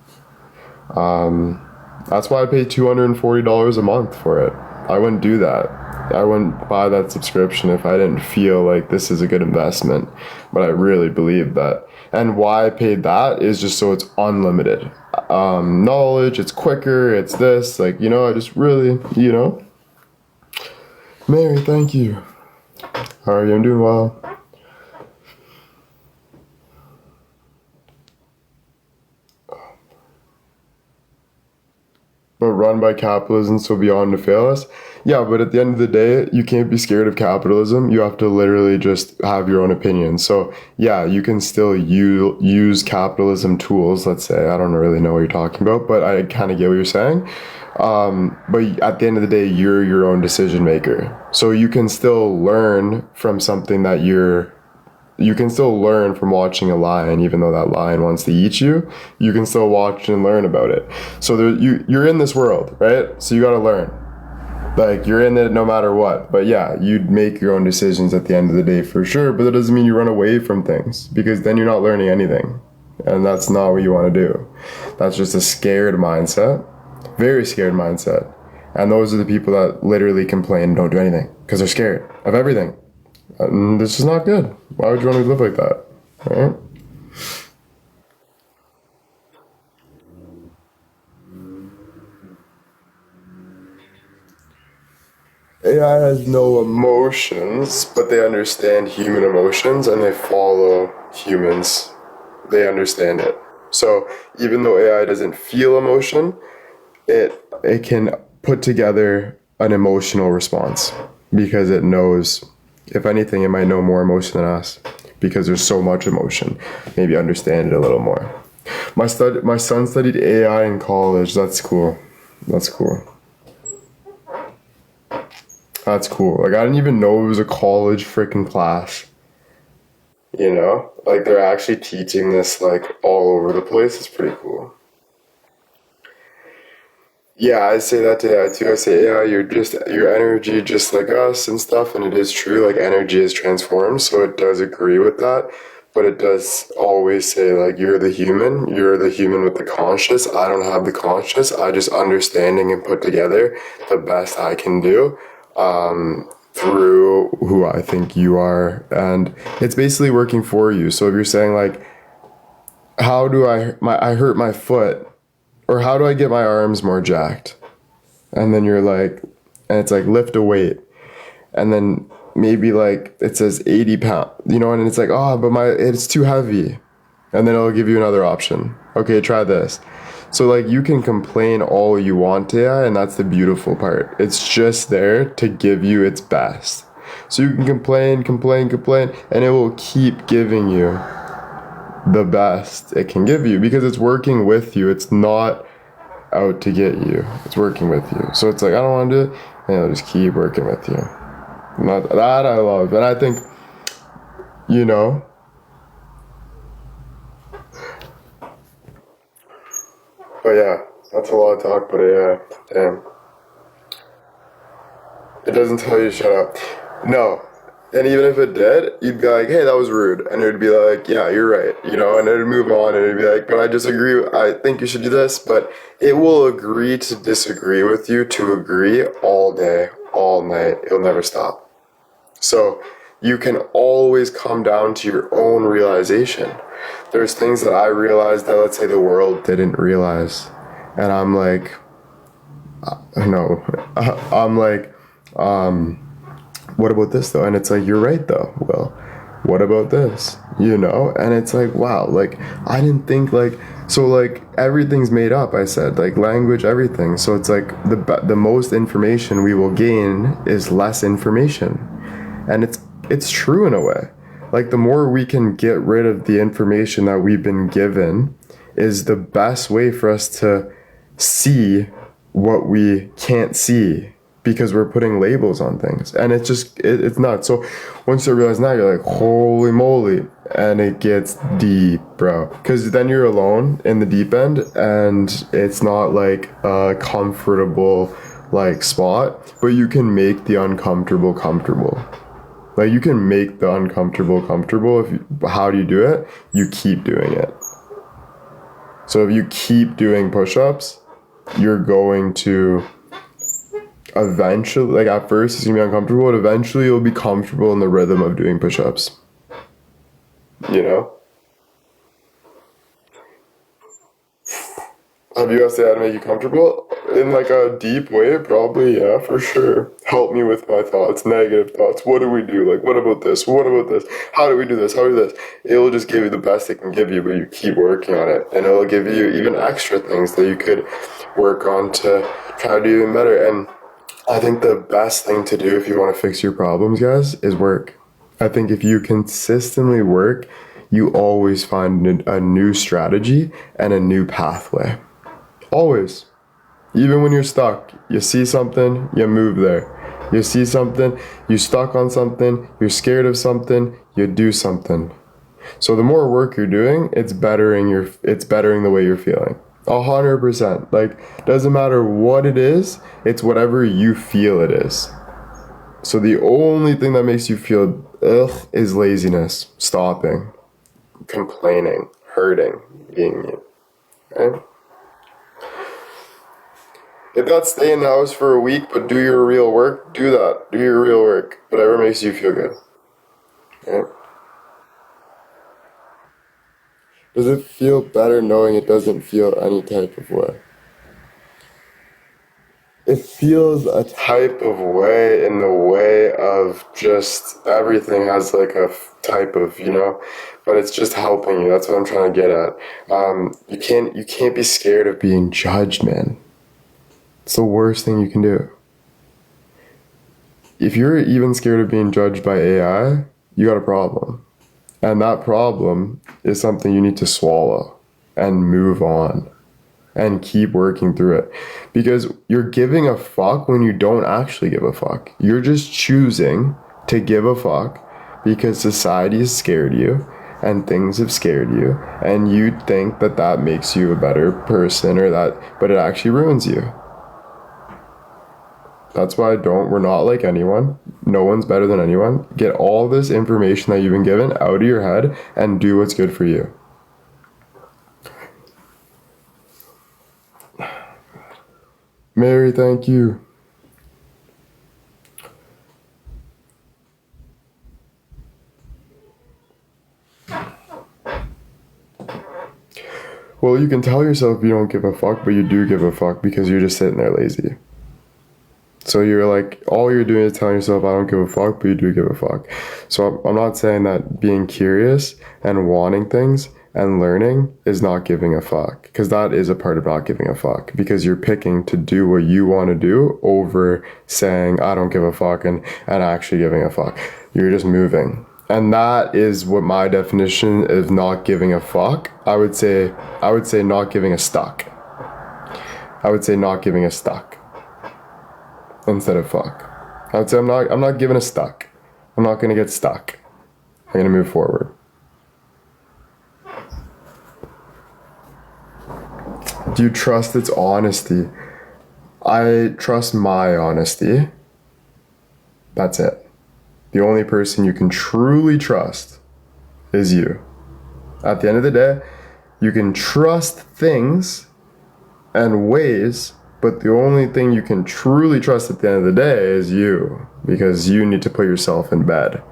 That's why I pay $240 a month for it. I wouldn't do that. I wouldn't buy that subscription if I didn't feel like this is a good investment. But I really believe that. And why I paid that is just so it's unlimited. Knowledge, it's quicker, it's this. Like, I just really, Mary, thank you. How are you? I'm doing well. But run by capitalism so beyond to fail us. Yeah, but at the end of the day, you can't be scared of capitalism. You have to literally just have your own opinion. So yeah, you can still use capitalism tools, let's say. I don't really know what you're talking about, but I kind of get what you're saying. But at the end of the day, you're your own decision maker. So you can still learn from something that you can still learn from watching a lion, even though that lion wants to eat you. You can still watch and learn about it. So you're in this world, right? So you got to learn. Like, you're in it no matter what. But yeah, you'd make your own decisions at the end of the day for sure. But that doesn't mean you run away from things, because then you're not learning anything. And that's not what you want to do. That's just a scared mindset. Very scared mindset. And those are the people that literally complain and don't do anything because they're scared of everything. And this is not good. Why would you want to live like that? Right? AI has no emotions, but they understand human emotions and they follow humans. They understand it. So even though AI doesn't feel emotion, it can put together an emotional response because it knows, if anything, it might know more emotion than us because there's so much emotion. Maybe understand it a little more. My son studied AI in college. That's cool. That's cool. That's cool. Like, I didn't even know it was a college freaking class. Like, they're actually teaching this like all over the place. It's pretty cool. Yeah, I say that to AI too. I say, yeah, you're just your energy, just like us and stuff, and it is true. Like, energy is transformed, so it does agree with that. But it does always say, like, you're the human. You're the human with the conscious. I don't have the conscious. I just understanding and put together the best I can do through who I think you are, and it's basically working for you. So if you're saying like, how do I hurt my foot, or how do I get my arms more jacked? And then you're like, and it's like, lift a weight. And then maybe like it says 80 pounds, and it's like, oh, but it's too heavy. And then it'll give you another option. Okay, try this. So like, you can complain all you want to AI, and that's the beautiful part. It's just there to give you its best. So you can complain, complain, complain, and it will keep giving you the best it can give you because it's working with you. It's not out to get you. It's working with you. So it's like, I don't want to do it, and it'll just keep working with you. Not that I love. And I think, you know, but yeah, that's a lot of talk, but yeah, damn. It doesn't tell you to shut up. No. And even if it did, you'd be like, hey, that was rude. And it would be like, yeah, you're right. And it would move on and it'd be like, but I disagree. I think you should do this. But it will agree to disagree with you to agree all day, all night. It'll never stop. So you can always come down to your own realization. There's things that I realized that, let's say, the world didn't realize. And I'm like, no. I'm like, what about this though? And it's like, you're right though. Well, what about this? And it's like, wow, like, I didn't think like, so like, everything's made up. I said, like, language, everything. So it's like the most information we will gain is less information. And it's true in a way. Like, the more we can get rid of the information that we've been given is the best way for us to see what we can't see, because we're putting labels on things, and it's just it's nuts. So once you realize that, you're like, holy moly, and it gets deep, bro, because then you're alone in the deep end, and it's not like a comfortable like spot, but you can make the uncomfortable comfortable. Like, you can make the uncomfortable comfortable. How do you do it? You keep doing it. So if you keep doing push-ups, you're going to eventually, like, at first it's gonna be uncomfortable, but eventually you'll be comfortable in the rhythm of doing push-ups. You know? Have you asked how to make you comfortable? In like a deep way? Probably, yeah, for sure. Help me with my thoughts, negative thoughts. What do we do? Like, what about this? What about this? How do we do this? How do we do this? It'll just give you the best it can give you, but you keep working on it. And it'll give you even extra things that you could work on to try to do even better. And I think the best thing to do if you want to fix your problems, guys, is work. I think if you consistently work, you always find a new strategy and a new pathway. Always. Even when you're stuck, you see something, you move there. You see something, you stuck on something, you're scared of something, you do something. So the more work you're doing, it's bettering the way you're feeling. 100%. Like, doesn't matter what it is, it's whatever you feel it is. So the only thing that makes you feel ugh is laziness, stopping, complaining, hurting, being you. Okay? If that's stay in the house for a week but do your real work, do that. Do your real work. Whatever makes you feel good. Okay? Does it feel better knowing it doesn't feel any type of way? It feels a type of way in the way of just everything has like a type of, but it's just helping you. That's what I'm trying to get at. You can't be scared of being judged, man. It's the worst thing you can do. If you're even scared of being judged by AI, you got a problem. And that problem is something you need to swallow and move on and keep working through it. Because you're giving a fuck when you don't actually give a fuck. You're just choosing to give a fuck because society has scared you and things have scared you. And you think that makes you a better person but it actually ruins you. That's why we're not like anyone. No one's better than anyone. Get all this information that you've been given out of your head and do what's good for you. Mary, thank you. Well, you can tell yourself you don't give a fuck, but you do give a fuck because you're just sitting there lazy. So you're like, all you're doing is telling yourself, I don't give a fuck, but you do give a fuck. So I'm not saying that being curious and wanting things and learning is not giving a fuck, because that is a part of not giving a fuck, because you're picking to do what you want to do over saying, I don't give a fuck and actually giving a fuck. You're just moving. And that is what my definition of not giving a fuck. I would say not giving a stuck. I would say not giving a stuck. Instead of fuck. I would say I'm not giving a stuck. I'm not gonna get stuck. I'm gonna move forward. Do you trust its honesty? I trust my honesty. That's it. The only person you can truly trust is you. At the end of the day, you can trust things and ways, but the only thing you can truly trust at the end of the day is you, because you need to put yourself in bed.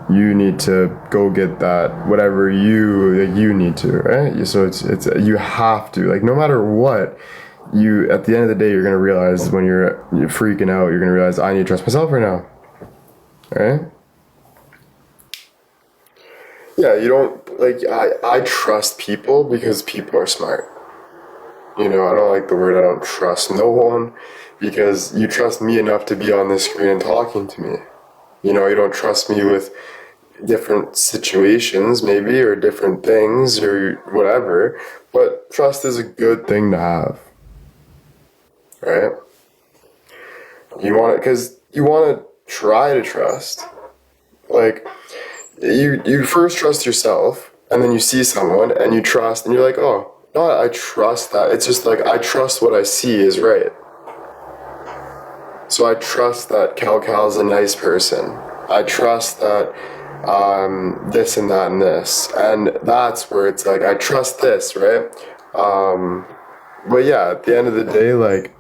You need to go get that whatever you need to, right? So it's you have to, like, no matter what, you at the end of the day you're gonna realize when you're freaking out, you're gonna realize I need to trust myself right now, right? Yeah, you don't like I trust people because people are smart. I don't like the word I don't trust no one, because you trust me enough to be on this screen and talking to me. You don't trust me with different situations maybe, or different things or whatever, but trust is a good thing to have, right? You want it because you want to try to trust. Like, you first trust yourself, and then you see someone and you trust, and you're like, oh, no, I trust that. It's just like I trust what I see is right. So I trust that Cal's a nice person. I trust that this and that and this, and that's where it's like I trust this, right? But yeah, at the end of the day, like,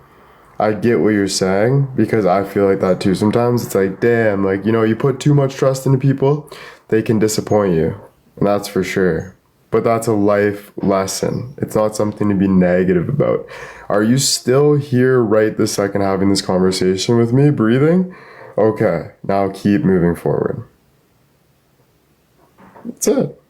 I get what you're saying because I feel like that too. Sometimes it's like, damn, like, you put too much trust into people, they can disappoint you. And that's for sure. But that's a life lesson. It's not something to be negative about. Are you still here right this second having this conversation with me, breathing? Okay, now keep moving forward. That's it.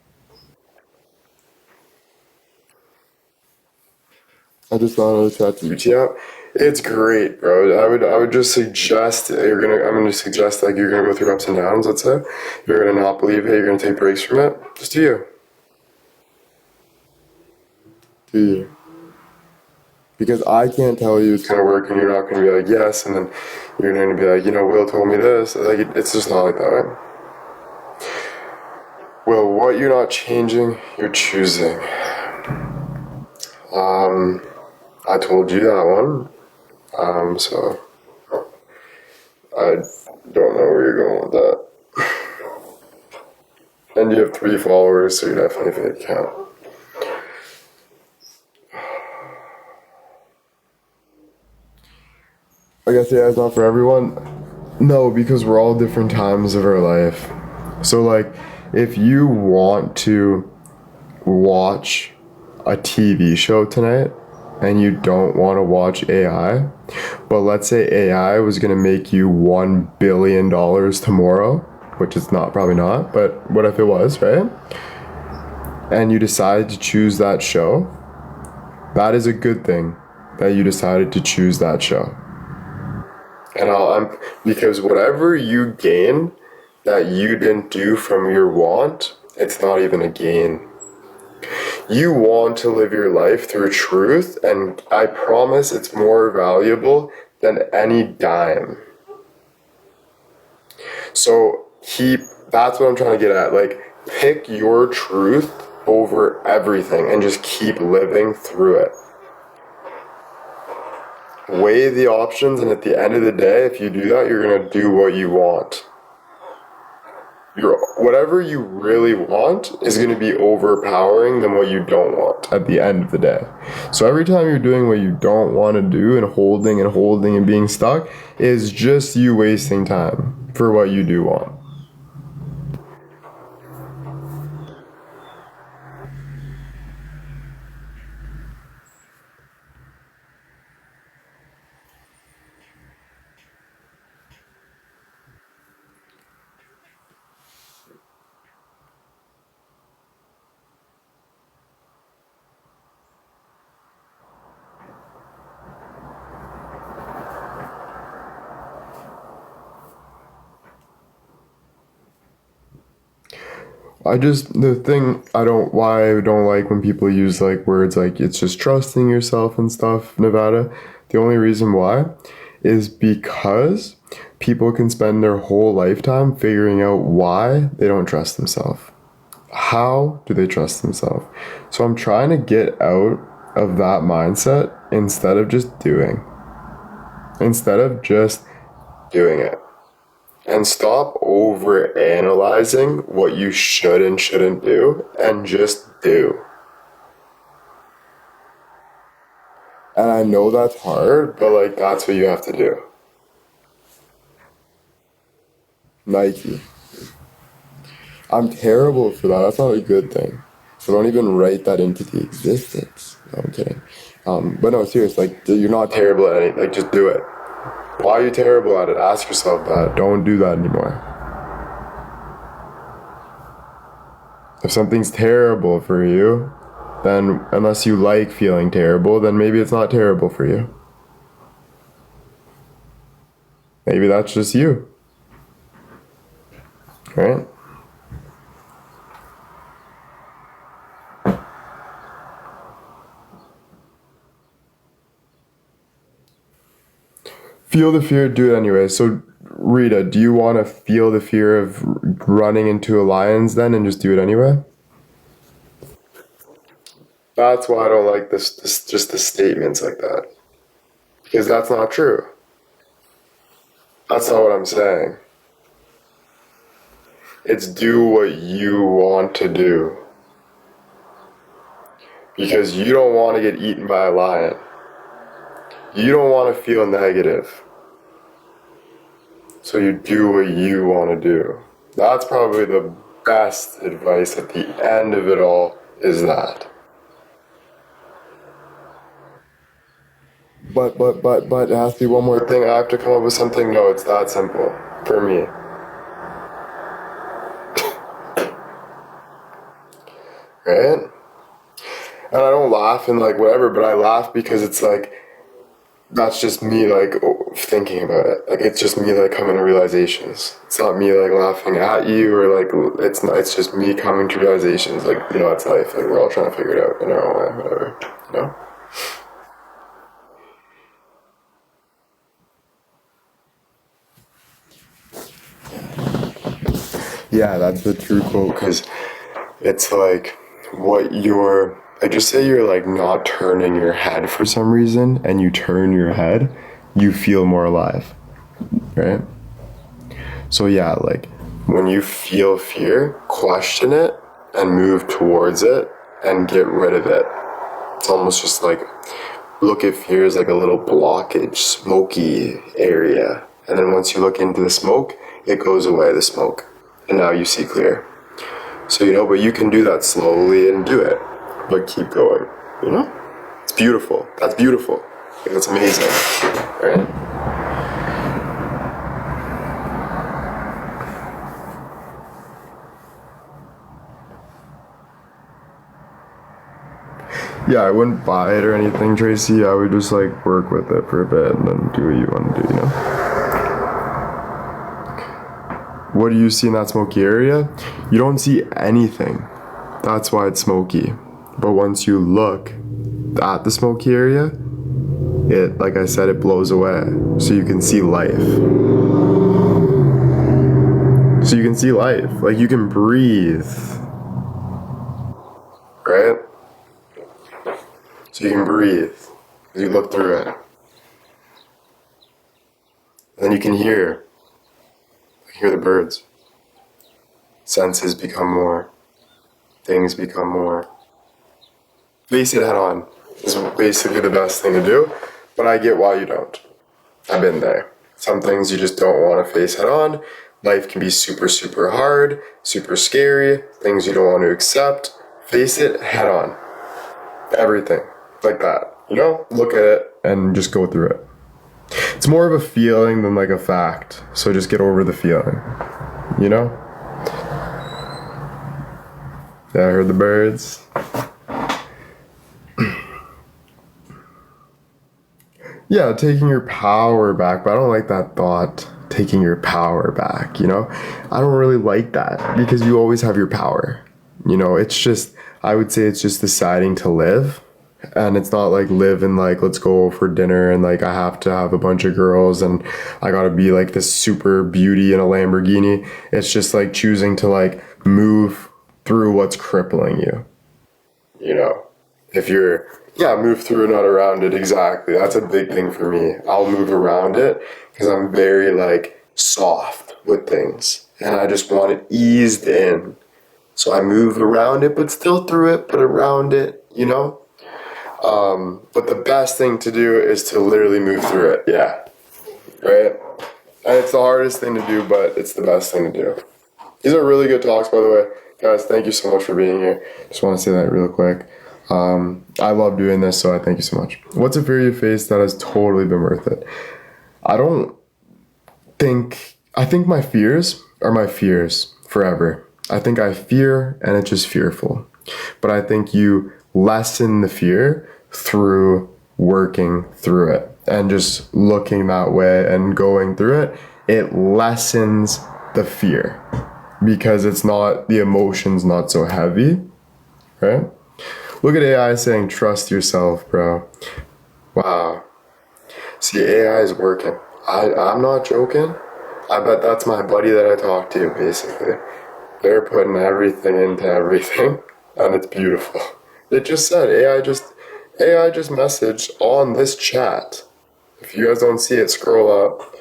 I just found out ChatGPT app. It's great, bro. I would just suggest I'm gonna suggest like you're gonna go through ups and downs, let's say. You're gonna not believe it, you're gonna take breaks from it. Just do you. Do you. Because I can't tell you it's gonna work and you're not gonna be like, yes, and then you're gonna be like, Will told me this. Like it's just not like that, right? Well, what you're not changing, you're choosing. I told you that one. So I don't know where you're going with that. And you have 3 followers, so you're definitely a fake account. I guess yeah, it's not for everyone. No, because we're all different times of our life. So like, if you want to watch a TV show tonight and you don't want to watch AI, but let's say AI was gonna make you $1 billion tomorrow, which is not probably not, but what if it was, right? And you decide to choose that show, that is a good thing that you decided to choose that show. And because whatever you gain that you didn't do from your want, it's not even a gain. You want to live your life through truth, and I promise it's more valuable than any dime. So that's what I'm trying to get at. Like, pick your truth over everything and just keep living through it. Weigh the options, and at the end of the day, if you do that, you're gonna do what you want. Whatever you really want is going to be overpowering than what you don't want at the end of the day. So every time you're doing what you don't want to do and holding and being stuck is just you wasting time for what you do want. The thing why I don't like when people use like words like it's just trusting yourself and stuff, Nevada. The only reason why is because people can spend their whole lifetime figuring out why they don't trust themselves. How do they trust themselves? So I'm trying to get out of that mindset instead of just doing. Instead of just doing it. And stop over analyzing what you should and shouldn't do and just do. And I know that's hard, but like that's what you have to do. Nike. I'm terrible for that. That's not a good thing. So don't even write that into the existence. No, I'm kidding. But no, seriously, like you're not terrible at anything. Like just do it. Why are you terrible at it? Ask yourself that. Don't do that anymore. If something's terrible for you, then unless you like feeling terrible, then maybe it's not terrible for you. Maybe that's just you. Right? Feel the fear, do it anyway. So, Rita, do you want to feel the fear of running into a lion's den and just do it anyway? That's why I don't like this just the statements like that. Because that's not true. That's not what I'm saying. It's do what you want to do. Because you don't want to get eaten by a lion. You don't want to feel negative. So you do what you want to do. That's probably the best advice at the end of it all is that. But, it has to be one more thing. I have to come up with something. No, it's that simple for me. Right? And I don't laugh and like whatever, but I laugh because it's like, that's just me like thinking about it. Like it's just me like coming to realizations. It's not me like laughing at you or like it's not. It's just me coming to realizations. Like it's life. Like we're all trying to figure it out in our own way, whatever. You know. Yeah, that's the true quote because it's like what you're. Like just say you're like not turning your head for some reason, and you turn your head, you feel more alive, right? So yeah, like when you feel fear, question it and move towards it and get rid of it. It's almost just like look at fear as like a little blockage, smoky area. And then once you look into the smoke, it goes away, the smoke. And now you see clear. So, but you can do that slowly and do it. But keep going, It's beautiful. That's beautiful. That's amazing, right? Yeah, I wouldn't buy it or anything, Tracy. I would just like work with it for a bit and then do what you want to do, What do you see in that smoky area? You don't see anything. That's why it's smoky. But once you look at the smoky area, it, like I said, it blows away. So you can see life. So you can see life. Like you can breathe. Right? So you can breathe as you look through it. And then you can hear the birds. Senses become more. Things become more. Face it head on is basically the best thing to do, but I get why you don't. I've been there. Some things you just don't want to face head on. Life can be super, super hard, super scary, things you don't want to accept. Face it head on. Everything. Like that. Look at it and just go through it. It's more of a feeling than like a fact. So just get over the feeling. Yeah, I heard the birds. Yeah, taking your power back, but I don't like that thought, taking your power back, I don't really like that because you always have your power. It's just, I would say it's just deciding to live. And it's not like live and like, let's go for dinner and like I have to have a bunch of girls and I gotta be like this super beauty in a Lamborghini. It's just like choosing to like move through what's crippling you. If you're, move through, not around it. Exactly. That's a big thing for me. I'll move around it because I'm very like soft with things and I just want it eased in. So I move around it, but still through it, but around it, But the best thing to do is to literally move through it. Yeah. Right? And it's the hardest thing to do, but it's the best thing to do. These are really good talks, by the way. Guys, thank you so much for being here. Just want to say that real quick. I love doing this, so I thank you so much. What's a fear you face that has totally been worth it? I think my fears are my fears forever. I think I fear and it's just fearful. But I think you lessen the fear through working through it and just looking that way and going through it. It lessens the fear because it's not, the emotion's not so heavy, right? Look at AI saying, trust yourself, bro. Wow. See, AI is working. I'm not joking. I bet that's my buddy that I talked to, basically. They're putting everything into everything, and it's beautiful. It just said AI just messaged on this chat. If you guys don't see it, scroll up,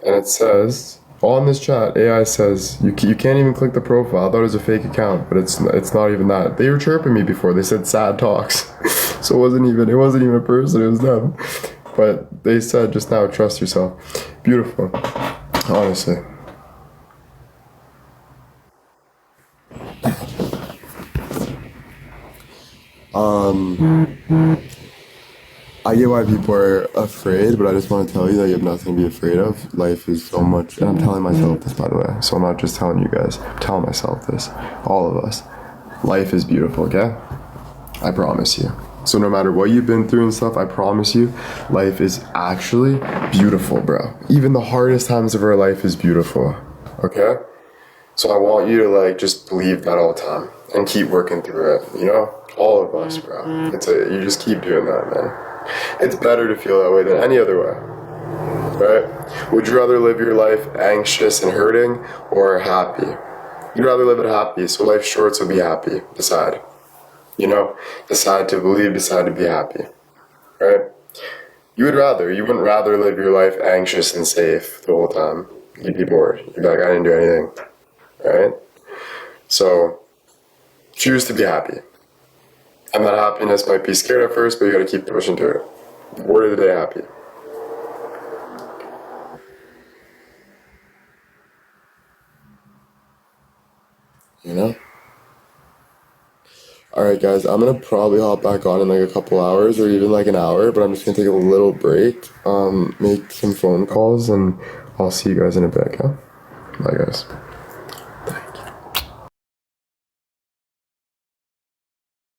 and it says on this chat, AI says you can't even click the profile. I thought it was a fake account, but it's not even that. They were chirping me before. They said sad talks, so it wasn't even a person. It was them. But they said just now, trust yourself. Beautiful, honestly. I get why people are afraid, but I just want to tell you that you have nothing to be afraid of. Life is so much, and I'm telling myself this, by the way, so I'm not just telling you guys, I'm telling myself this, all of us. Life is beautiful, okay? I promise you. So no matter what you've been through and stuff, I promise you, life is actually beautiful, bro. Even the hardest times of our life is beautiful, okay? So I want you to like just believe that all the time and keep working through it, you know? All of us, bro. You just keep doing that, man. It's better to feel that way than any other way, right? Would you rather live your life anxious and hurting or happy? You'd rather live it happy, so life's short, so be happy. Decide. You know? Decide to believe, decide to be happy, right? You wouldn't rather live your life anxious and safe the whole time. You'd be bored. You'd be like, I didn't do anything, right? So, choose to be happy. And that happiness might be scared at first, but you gotta keep pushing through it. Word of the day, happy. You know? Alright guys, I'm gonna probably hop back on in like a couple hours or even like an hour, but I'm just gonna take a little break, make some phone calls, and I'll see you guys in a bit, okay? Bye guys.